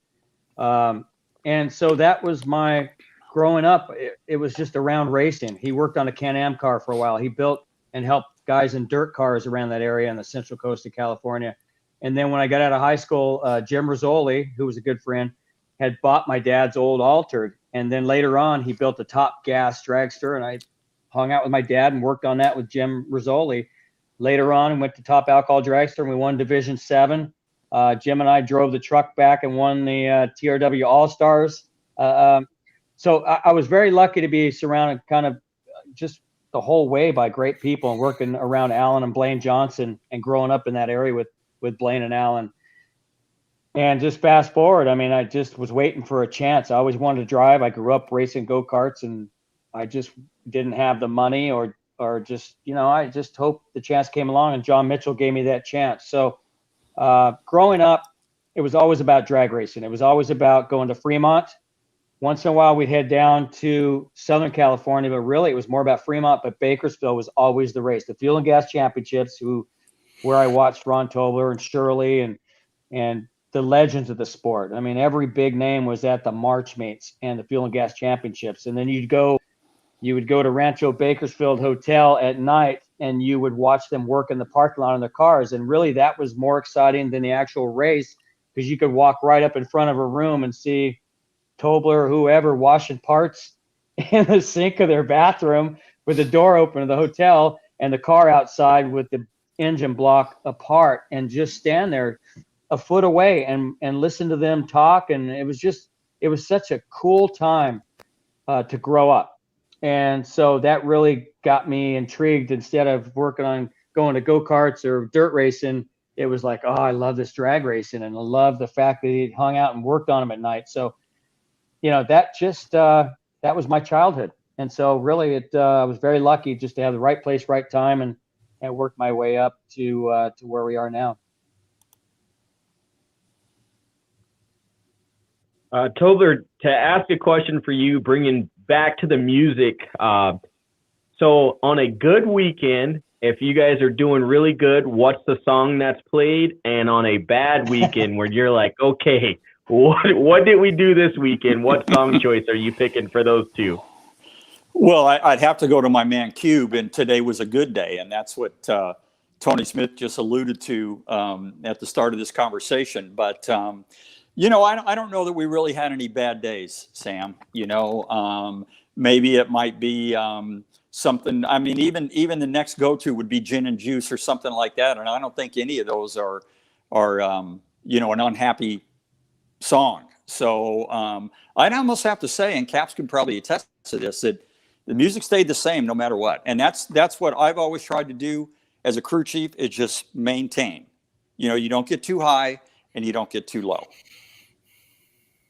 And so that was my growing up. It was just around racing. He worked on a Can-Am car for a while. He built and helped guys in dirt cars around that area on the central coast of California. And then when I got out of high school, Jim Rizzoli, who was a good friend, had bought my dad's old Altered. And then later on, he built a Top Gas dragster, and I hung out with my dad and worked on that with Jim Rizzoli. Later on, I went to Top Alcohol Dragster, and we won Division 7. Jim and I drove the truck back and won the TRW All-Stars. So I was very lucky to be surrounded kind of just the whole way by great people, and working around Alan and Blaine Johnson and growing up in that area with Blaine and Alan. And just fast forward, I mean, I just was waiting for a chance. I always wanted to drive. I grew up racing go-karts, and I just didn't have the money or just, I just hoped the chance came along, and John Mitchell gave me that chance. So growing up, it was always about drag racing. It was always about going to Fremont. Once in a while, we'd head down to Southern California, but really it was more about Fremont. But Bakersfield was always the race. The Fuel and Gas Championships, where I watched Rahn Tobler and Shirley and the legends of the sport. I mean, every big name was at the March meets and the Fuel and Gas Championships. And then you would go to Rancho Bakersfield Hotel at night, and you would watch them work in the parking lot in their cars. And really, that was more exciting than the actual race, because you could walk right up in front of a room and see Tobler or whoever washing parts in the sink of their bathroom with the door open of the hotel and the car outside with the engine block apart, and just stand there a foot away and listen to them talk. And it was such a cool time to grow up. And so that really got me intrigued. Instead of working on going to go-karts or dirt racing, it was like, oh, I love this drag racing, and I love the fact that he hung out and worked on them at night. So, that just, that was my childhood. And so really I was very lucky just to have the right place, right time, and work my way up to where we are now. Tobler, to ask a question for you, bringing back to the music. So on a good weekend, if you guys are doing really good, what's the song that's played? And on a bad weekend where you're like, okay, what did we do this weekend? What song choice are you picking for those two? Well, I'd have to go to my man Cube, and Today Was a Good Day. And that's what Tony Smith just alluded to at the start of this conversation. But I don't know that we really had any bad days, Sam. Maybe it might be something. I mean, even the next go-to would be Gin and Juice or something like that. And I don't think any of those are an unhappy song. So I'd almost have to say, and Caps can probably attest to this, that the music stayed the same no matter what. And that's what I've always tried to do as a crew chief, is just maintain. You don't get too high and you don't get too low.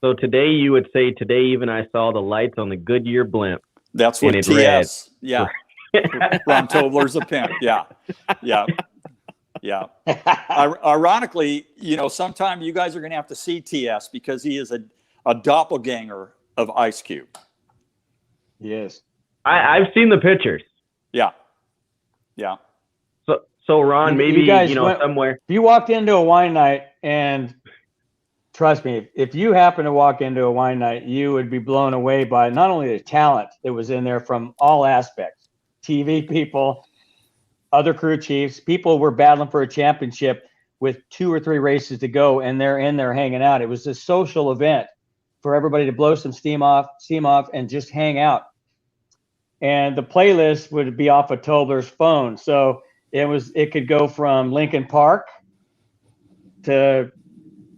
So today you would say, today even I saw the lights on the Goodyear blimp. That's what TS. Yeah. Ron Tobler's a pimp. Yeah. Yeah. Yeah. Ironically, sometime you guys are going to have to see TS because he is a doppelganger of Ice Cube. Yes. I've seen the pictures. Yeah. Yeah. So Ron, maybe, you guys somewhere. If you walked into a wine night, and trust me, if you happen to walk into a wine night, you would be blown away by not only the talent that was in there from all aspects, TV people, other crew chiefs, people were battling for a championship with 2 or 3 races to go, and they're in there hanging out. It was a social event for everybody to blow some steam off, and just hang out. And the playlist would be off of Tobler's phone. So it could go from Linkin Park to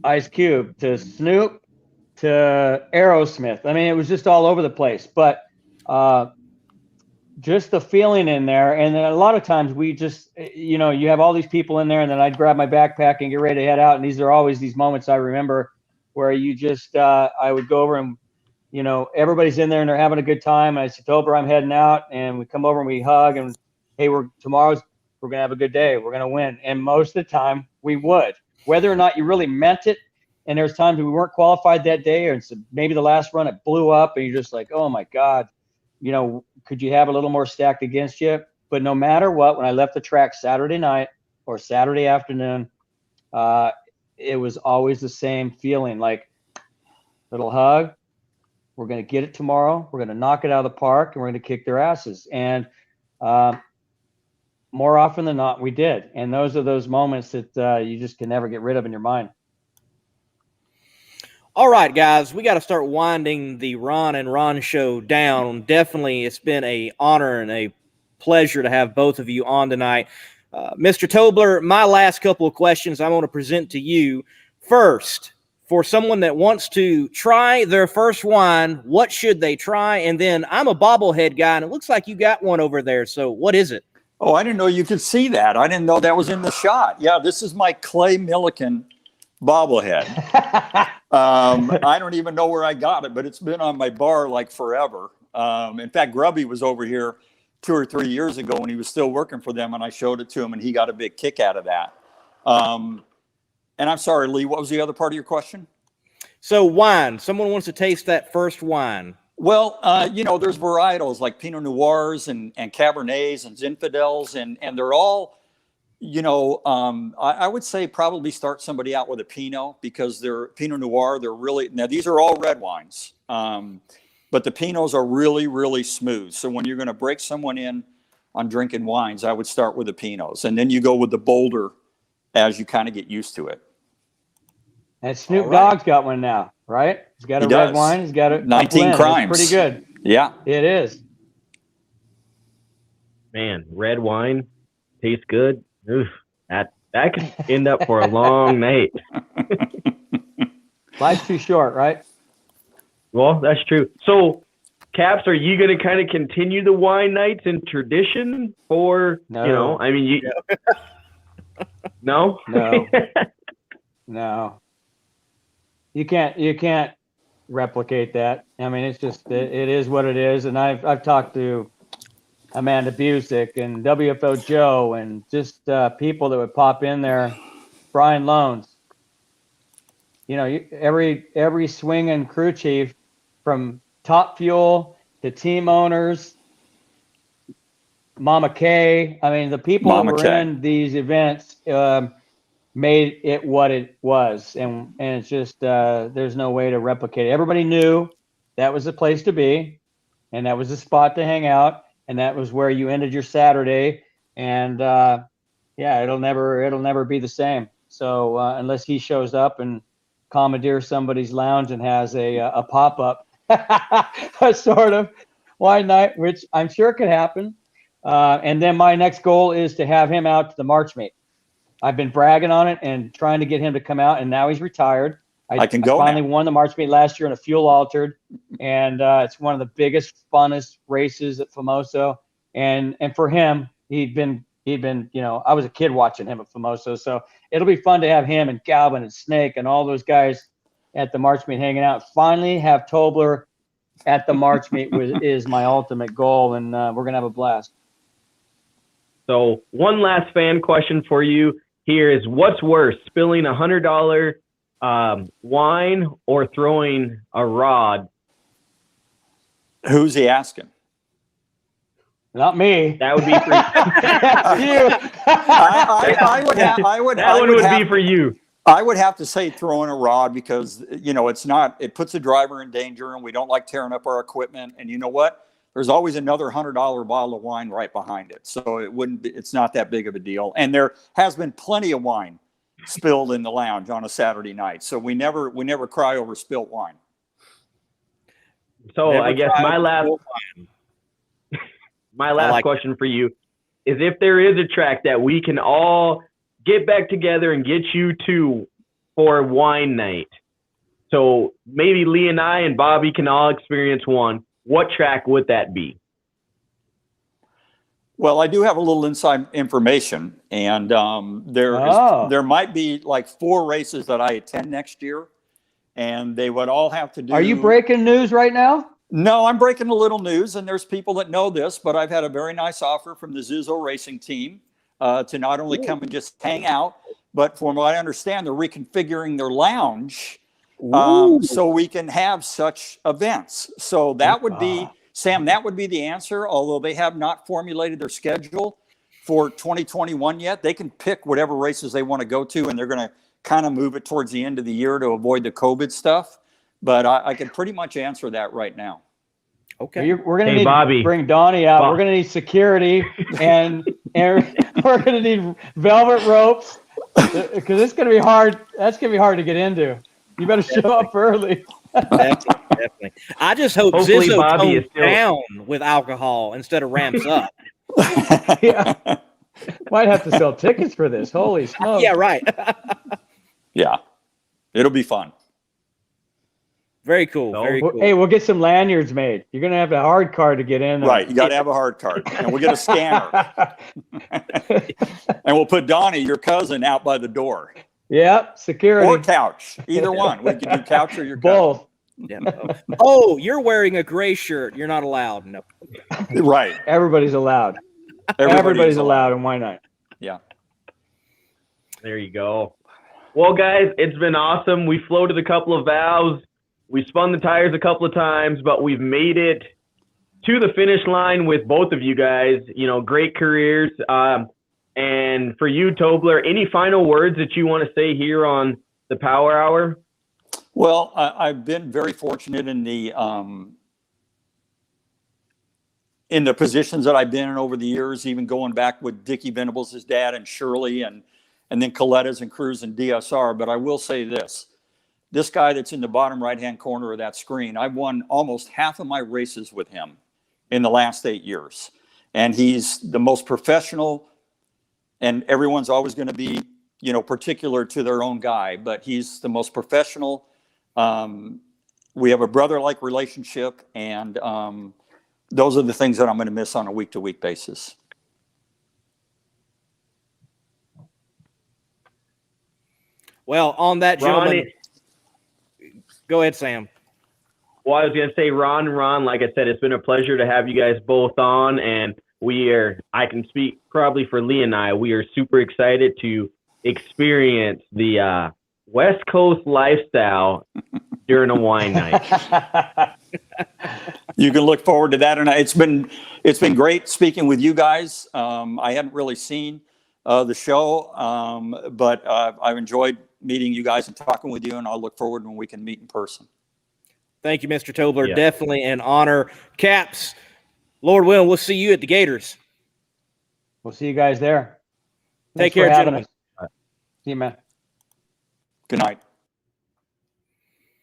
Ice Cube to Snoop to Aerosmith. I mean, it was just all over the place. But just the feeling in there. And then a lot of times we just, you have all these people in there, and then I'd grab my backpack and get ready to head out. And these are always these moments I remember where you just, I would go over and, everybody's in there and they're having a good time. And I said, Tobler, I'm heading out. And we come over and we hug and, hey, we're going to have a good day. We're going to win. And most of the time we would, whether or not you really meant it. And there's times we weren't qualified that day, or it's maybe the last run, it blew up and you're just like, oh my God, could you have a little more stacked against you? But no matter what, when I left the track Saturday night or Saturday afternoon, it was always the same feeling, like little hug. We're going to get it tomorrow. We're going to knock it out of the park, and we're going to kick their asses. And more often than not, we did. And those are those moments that you just can never get rid of in your mind. All right, guys, we got to start winding the Ron and Ron show down. Definitely, it's been an honor and a pleasure to have both of you on tonight. Mr. Tobler, my last couple of questions I want to present to you. First, for someone that wants to try their first wine, what should they try? And then I'm a bobblehead guy, and it looks like you got one over there. So what is it? Oh, I didn't know you could see that. I didn't know that was in the shot. Yeah, this is my Clay Milliken bobblehead. I don't even know where I got it, but it's been on my bar like forever. In fact, Grubby was over here 2 or 3 years ago when he was still working for them, and I showed it to him, and he got a big kick out of that. And I'm sorry, Lee, what was the other part of your question? So wine, someone wants to taste that first wine. Well, there's varietals like Pinot Noirs and Cabernets and Zinfandels, and they're all, I would say probably start somebody out with a Pinot, because they're Pinot Noir. They're really, now these are all red wines, but the Pinots are really, really smooth. So when you're going to break someone in on drinking wines, I would start with the Pinots, and then you go with the bolder as you kind of get used to it. And Snoop Dogg's got one now, right? He's got a red wine. He's got a 19 Crimes. It's pretty good. Yeah, it is. Man, red wine tastes good. Oof, that could end up for a long night. Life's too short, right? Well, that's true. So, Caps, are you going to kind of continue the wine nights in tradition, or no? No. No. You can't replicate that. I mean, it's just it is what it is. And I've talked to Amanda Busick and WFO Joe and just people that would pop in there. Brian Loans. Every swinging crew chief, from Top Fuel to team owners, Mama K. I mean, the people who were in these events made it what it was, and it's just there's no way to replicate it. Everybody knew that was the place to be, and that was the spot to hang out, and that was where you ended your Saturday. And it'll never be the same. So unless he shows up and commandeers somebody's lounge and has a pop-up a sort of wine night, which I'm sure could happen. And then my next goal is to have him out to the March meet. I've been bragging on it and trying to get him to come out, and now he's retired. I finally won the March meet last year in a fuel altered, and it's one of the biggest, funnest races at Famoso. And for him, he'd been, I was a kid watching him at Famoso, so it'll be fun to have him and Galvin and Snake and all those guys at the March meet hanging out. Finally have Tobler at the March meet is my ultimate goal, and we're gonna have a blast. So one last fan question for you. here is what's worse, spilling $100 wine or throwing a rod? Who's he asking? Not me. That would be for you. I would that one would be for you. I would have to say throwing a rod because, it puts the driver in danger and we don't like tearing up our equipment. And you know what? There's always another $100 bottle of wine right behind it. So it's not that big of a deal. And there has been plenty of wine spilled in the lounge on a Saturday night. So we never cry over spilt wine. So Never I guess cry my over last question for you is if there is a track that we can all get back together and get you to for wine night. So maybe Lee and I and Bobby can all experience one. What track would that be? Well, I do have a little inside information, and there might be like 4 races that I attend next year, and they would all have to do. Are you breaking news right now? No, I'm breaking a little news, and there's people that know this, but I've had a very nice offer from the Zuzzo Racing team to not only come and just hang out, but from what I understand, they're reconfiguring their lounge so we can have such events. So that would be, Sam, that would be the answer, although they have not formulated their schedule for 2021 yet. They can pick whatever races they want to go to, and they're going to kind of move it towards the end of the year to avoid the COVID stuff. But I can pretty much answer that right now. Okay. We're going to need Bobby. to bring Donnie out. We're going to need security and we're going to need velvet ropes because it's going to be hard. That's going to be hard to get into. You better show up early. Definitely. I just hope Hopefully Zizzo Bobby tones is still down with alcohol instead of ramps up. Yeah. Might have to sell tickets for this. Holy smokes. Yeah, right. Yeah, it'll be fun. Very cool. Very cool. Hey, we'll get some lanyards made. You're going to have a hard card to get in. Right, you got to have a hard card, and we'll get a scanner. And we'll put Donnie, your cousin, out by the door. Yep, security. Or couch, either one. We can do couch or your both. Yeah. Oh, you're wearing a gray shirt. You're not allowed. No. Right. Everybody's allowed. Everybody's allowed in wine night. Yeah. There you go. Well, guys, it's been awesome. We floated a couple of valves. We spun the tires a couple of times, but we've made it to the finish line with both of you guys. Great careers. And for you, Tobler, any final words that you want to say here on the Power Hour? Well, I've been very fortunate in the positions that I've been in over the years, even going back with Dickie Venables' dad and Shirley and then Coletta's and Cruz and DSR. But I will say this guy that's in the bottom right-hand corner of that screen, I've won almost half of my races with him in the last 8 years. And he's the most professional, and everyone's always going to be, particular to their own guy, but he's the most professional. We have a brother-like relationship, and those are the things that I'm going to miss on a week-to-week basis. Well, on that, gentleman, go ahead, Sam. Well, I was going to say, Ron, like I said, it's been a pleasure to have you guys both on, and I can speak probably for Lee and I, we are super excited to experience the West Coast lifestyle during a wine night. You can look forward to that, and it's been great speaking with you guys. I hadn't really seen the show, but I've enjoyed meeting you guys and talking with you, and I'll look forward when we can meet in person. Thank you, Mr. Tobler. Yeah. Definitely an honor. Caps, Lord willing, we'll see you at the Gators. We'll see you guys there. Take Thanks for care, having gentlemen. us. See you, man. Good night.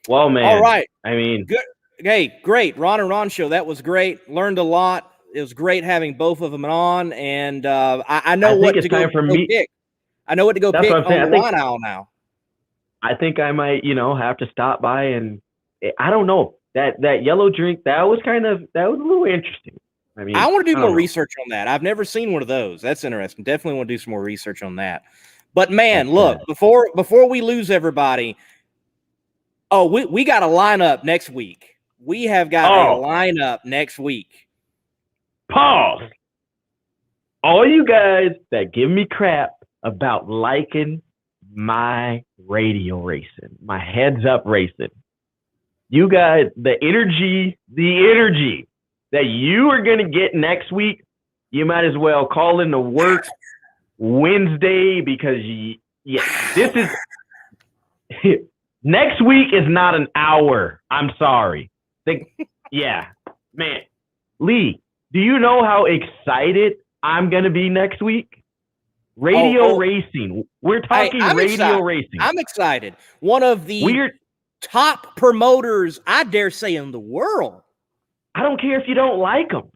Well, man. All right. I mean, Good. Hey, great. Ron and Ron show. That was great. Learned a lot. It was great having both of them on. And I know what to go pick. I know what to go pick on the wine aisle now. I think I might, have to stop by and I don't know. That yellow drink, that was a little interesting. I mean, I want to do more research on that. I've never seen one of those. That's interesting. Definitely want to do some more research on that. But man, look, before we lose everybody, we got a lineup next week. We have got a lineup next week. Pause. All you guys that give me crap about liking my radio racing, my heads up racing. You guys, the energy that you are going to get next week, you might as well call in to work Wednesday because, this is next week is not an hour. I'm sorry. Man. Lee, do you know how excited I'm going to be next week? Radio racing. We're talking radio racing. I'm excited. One of the top promoters, I dare say, in the world. I don't care if you don't like him.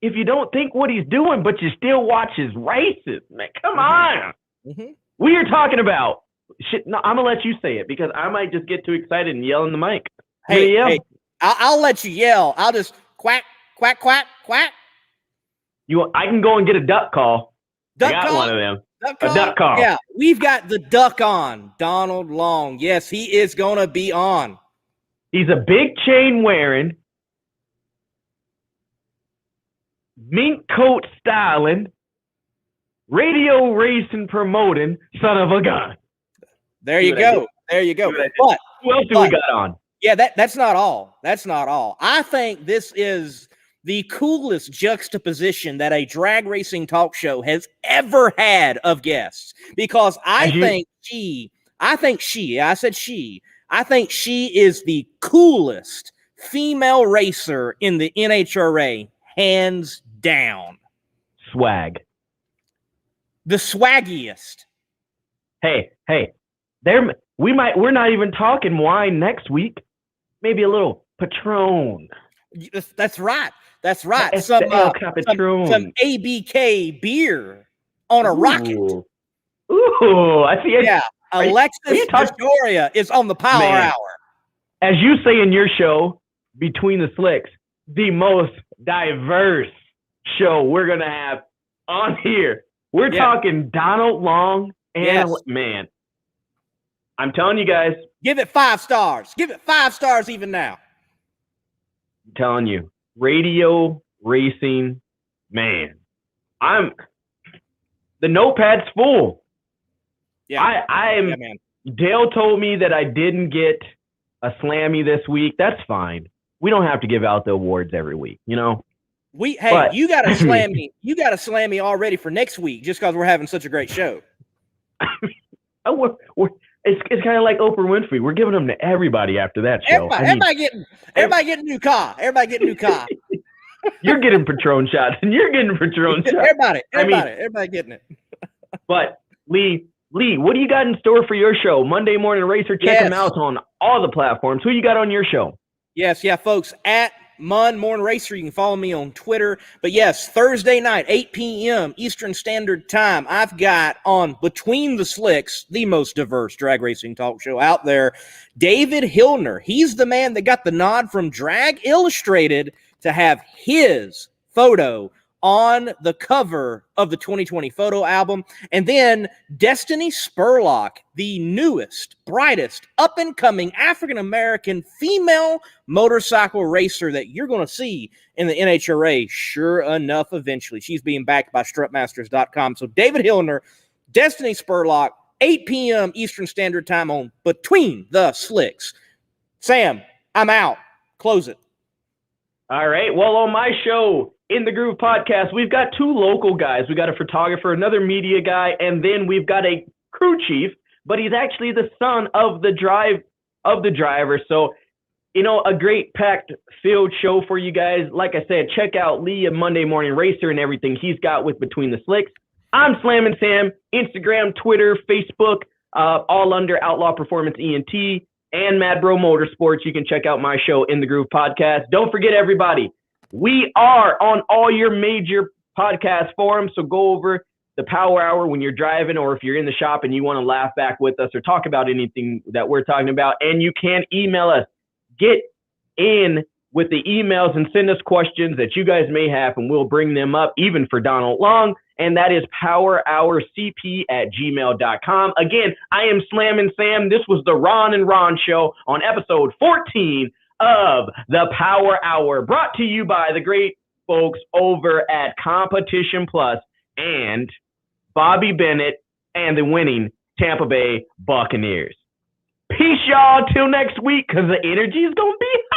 If you don't think what he's doing, but you still watch his races, man, come on. Mm-hmm. We are talking about shit. No, I'm gonna let you say it because I might just get too excited and yell in the mic. Hey, I'll let you yell. I'll just quack, quack, quack, quack. I can go and get a duck call. I got one of them. A duck call. Yeah, we've got the duck on, Donald Long. Yes, he is gonna be on. He's a big chain wearing, mink coat styling, radio racing promoting son of a gun. There you go. There you go. But who else do we got on? Yeah, that's not all. That's not all. I think this is the coolest juxtaposition that a drag racing talk show has ever had of guests. Because I think she is the coolest female racer in the NHRA, hands down. Swag. The swaggiest. Hey, we're not even talking wine next week. Maybe a little Patron. That's right. That's right. Some ABK beer on a rocket. Ooh, I see it. Yeah, Alexis Victoria is on the Power Hour. As you say in your show, Between the Slicks, the most diverse show we're going to have on here. We're talking Donald Long and man. I'm telling you guys. Give it 5 stars. Give it 5 stars even now. I'm telling you. Radio racing, man. The notepad's full. Yeah. Man. Dale told me that I didn't get a Slammy this week. That's fine. We don't have to give out the awards every week, you know? You got a Slammy. You got a Slammy already for next week just because we're having such a great show. It's kind of like Oprah Winfrey. We're giving them to everybody after that show. Everybody getting a new car. Everybody getting a new car. You're getting Patron shots, and you're getting Patron shots. Everybody getting it. But Lee, what do you got in store for your show? Monday Morning Racer. Check them out on all the platforms. Who you got on your show? Yes, folks. At Mon Morning Racer. You can follow me on Twitter. But yes, Thursday night, 8 p.m. Eastern Standard Time, I've got on Between the Slicks, the most diverse drag racing talk show out there, David Hillner. He's the man that got the nod from Drag Illustrated to have his photo on the cover of the 2020 photo album. And then Destiny Spurlock, the newest, brightest, up-and-coming African-American female motorcycle racer that you're going to see in the NHRA, sure enough, eventually. She's being backed by strutmasters.com. So David Hillner, Destiny Spurlock, 8 p.m. Eastern Standard Time on Between the Slicks. Sam, I'm out. Close it. All right. Well, on my show, In the Groove podcast, we've got 2 local guys. We got a photographer, another media guy, and then we've got a crew chief, but he's actually the son of the driver. So, a great packed filled show for you guys. Like I said, check out Lee and Monday Morning Racer and everything he's got with Between the Slicks. I'm Slammin' Sam, Instagram, Twitter, Facebook, all under Outlaw Performance ENT and Mad Bro Motorsports. You can check out my show, In the Groove podcast. Don't forget, everybody, we are on all your major podcast forums, so go over the Power Hour when you're driving or if you're in the shop and you want to laugh back with us or talk about anything that we're talking about. And you can email us. Get in with the emails and send us questions that you guys may have, and we'll bring them up even for Donald Long. And that is powerhourcp@gmail.com. Again, I am Slammin' Sam. This was the Ron and Ron Show on episode 14 of the Power Hour, brought to you by the great folks over at Competition Plus and Bobby Bennett and the winning Tampa Bay Buccaneers. Peace, y'all, till next week, because the energy is going to be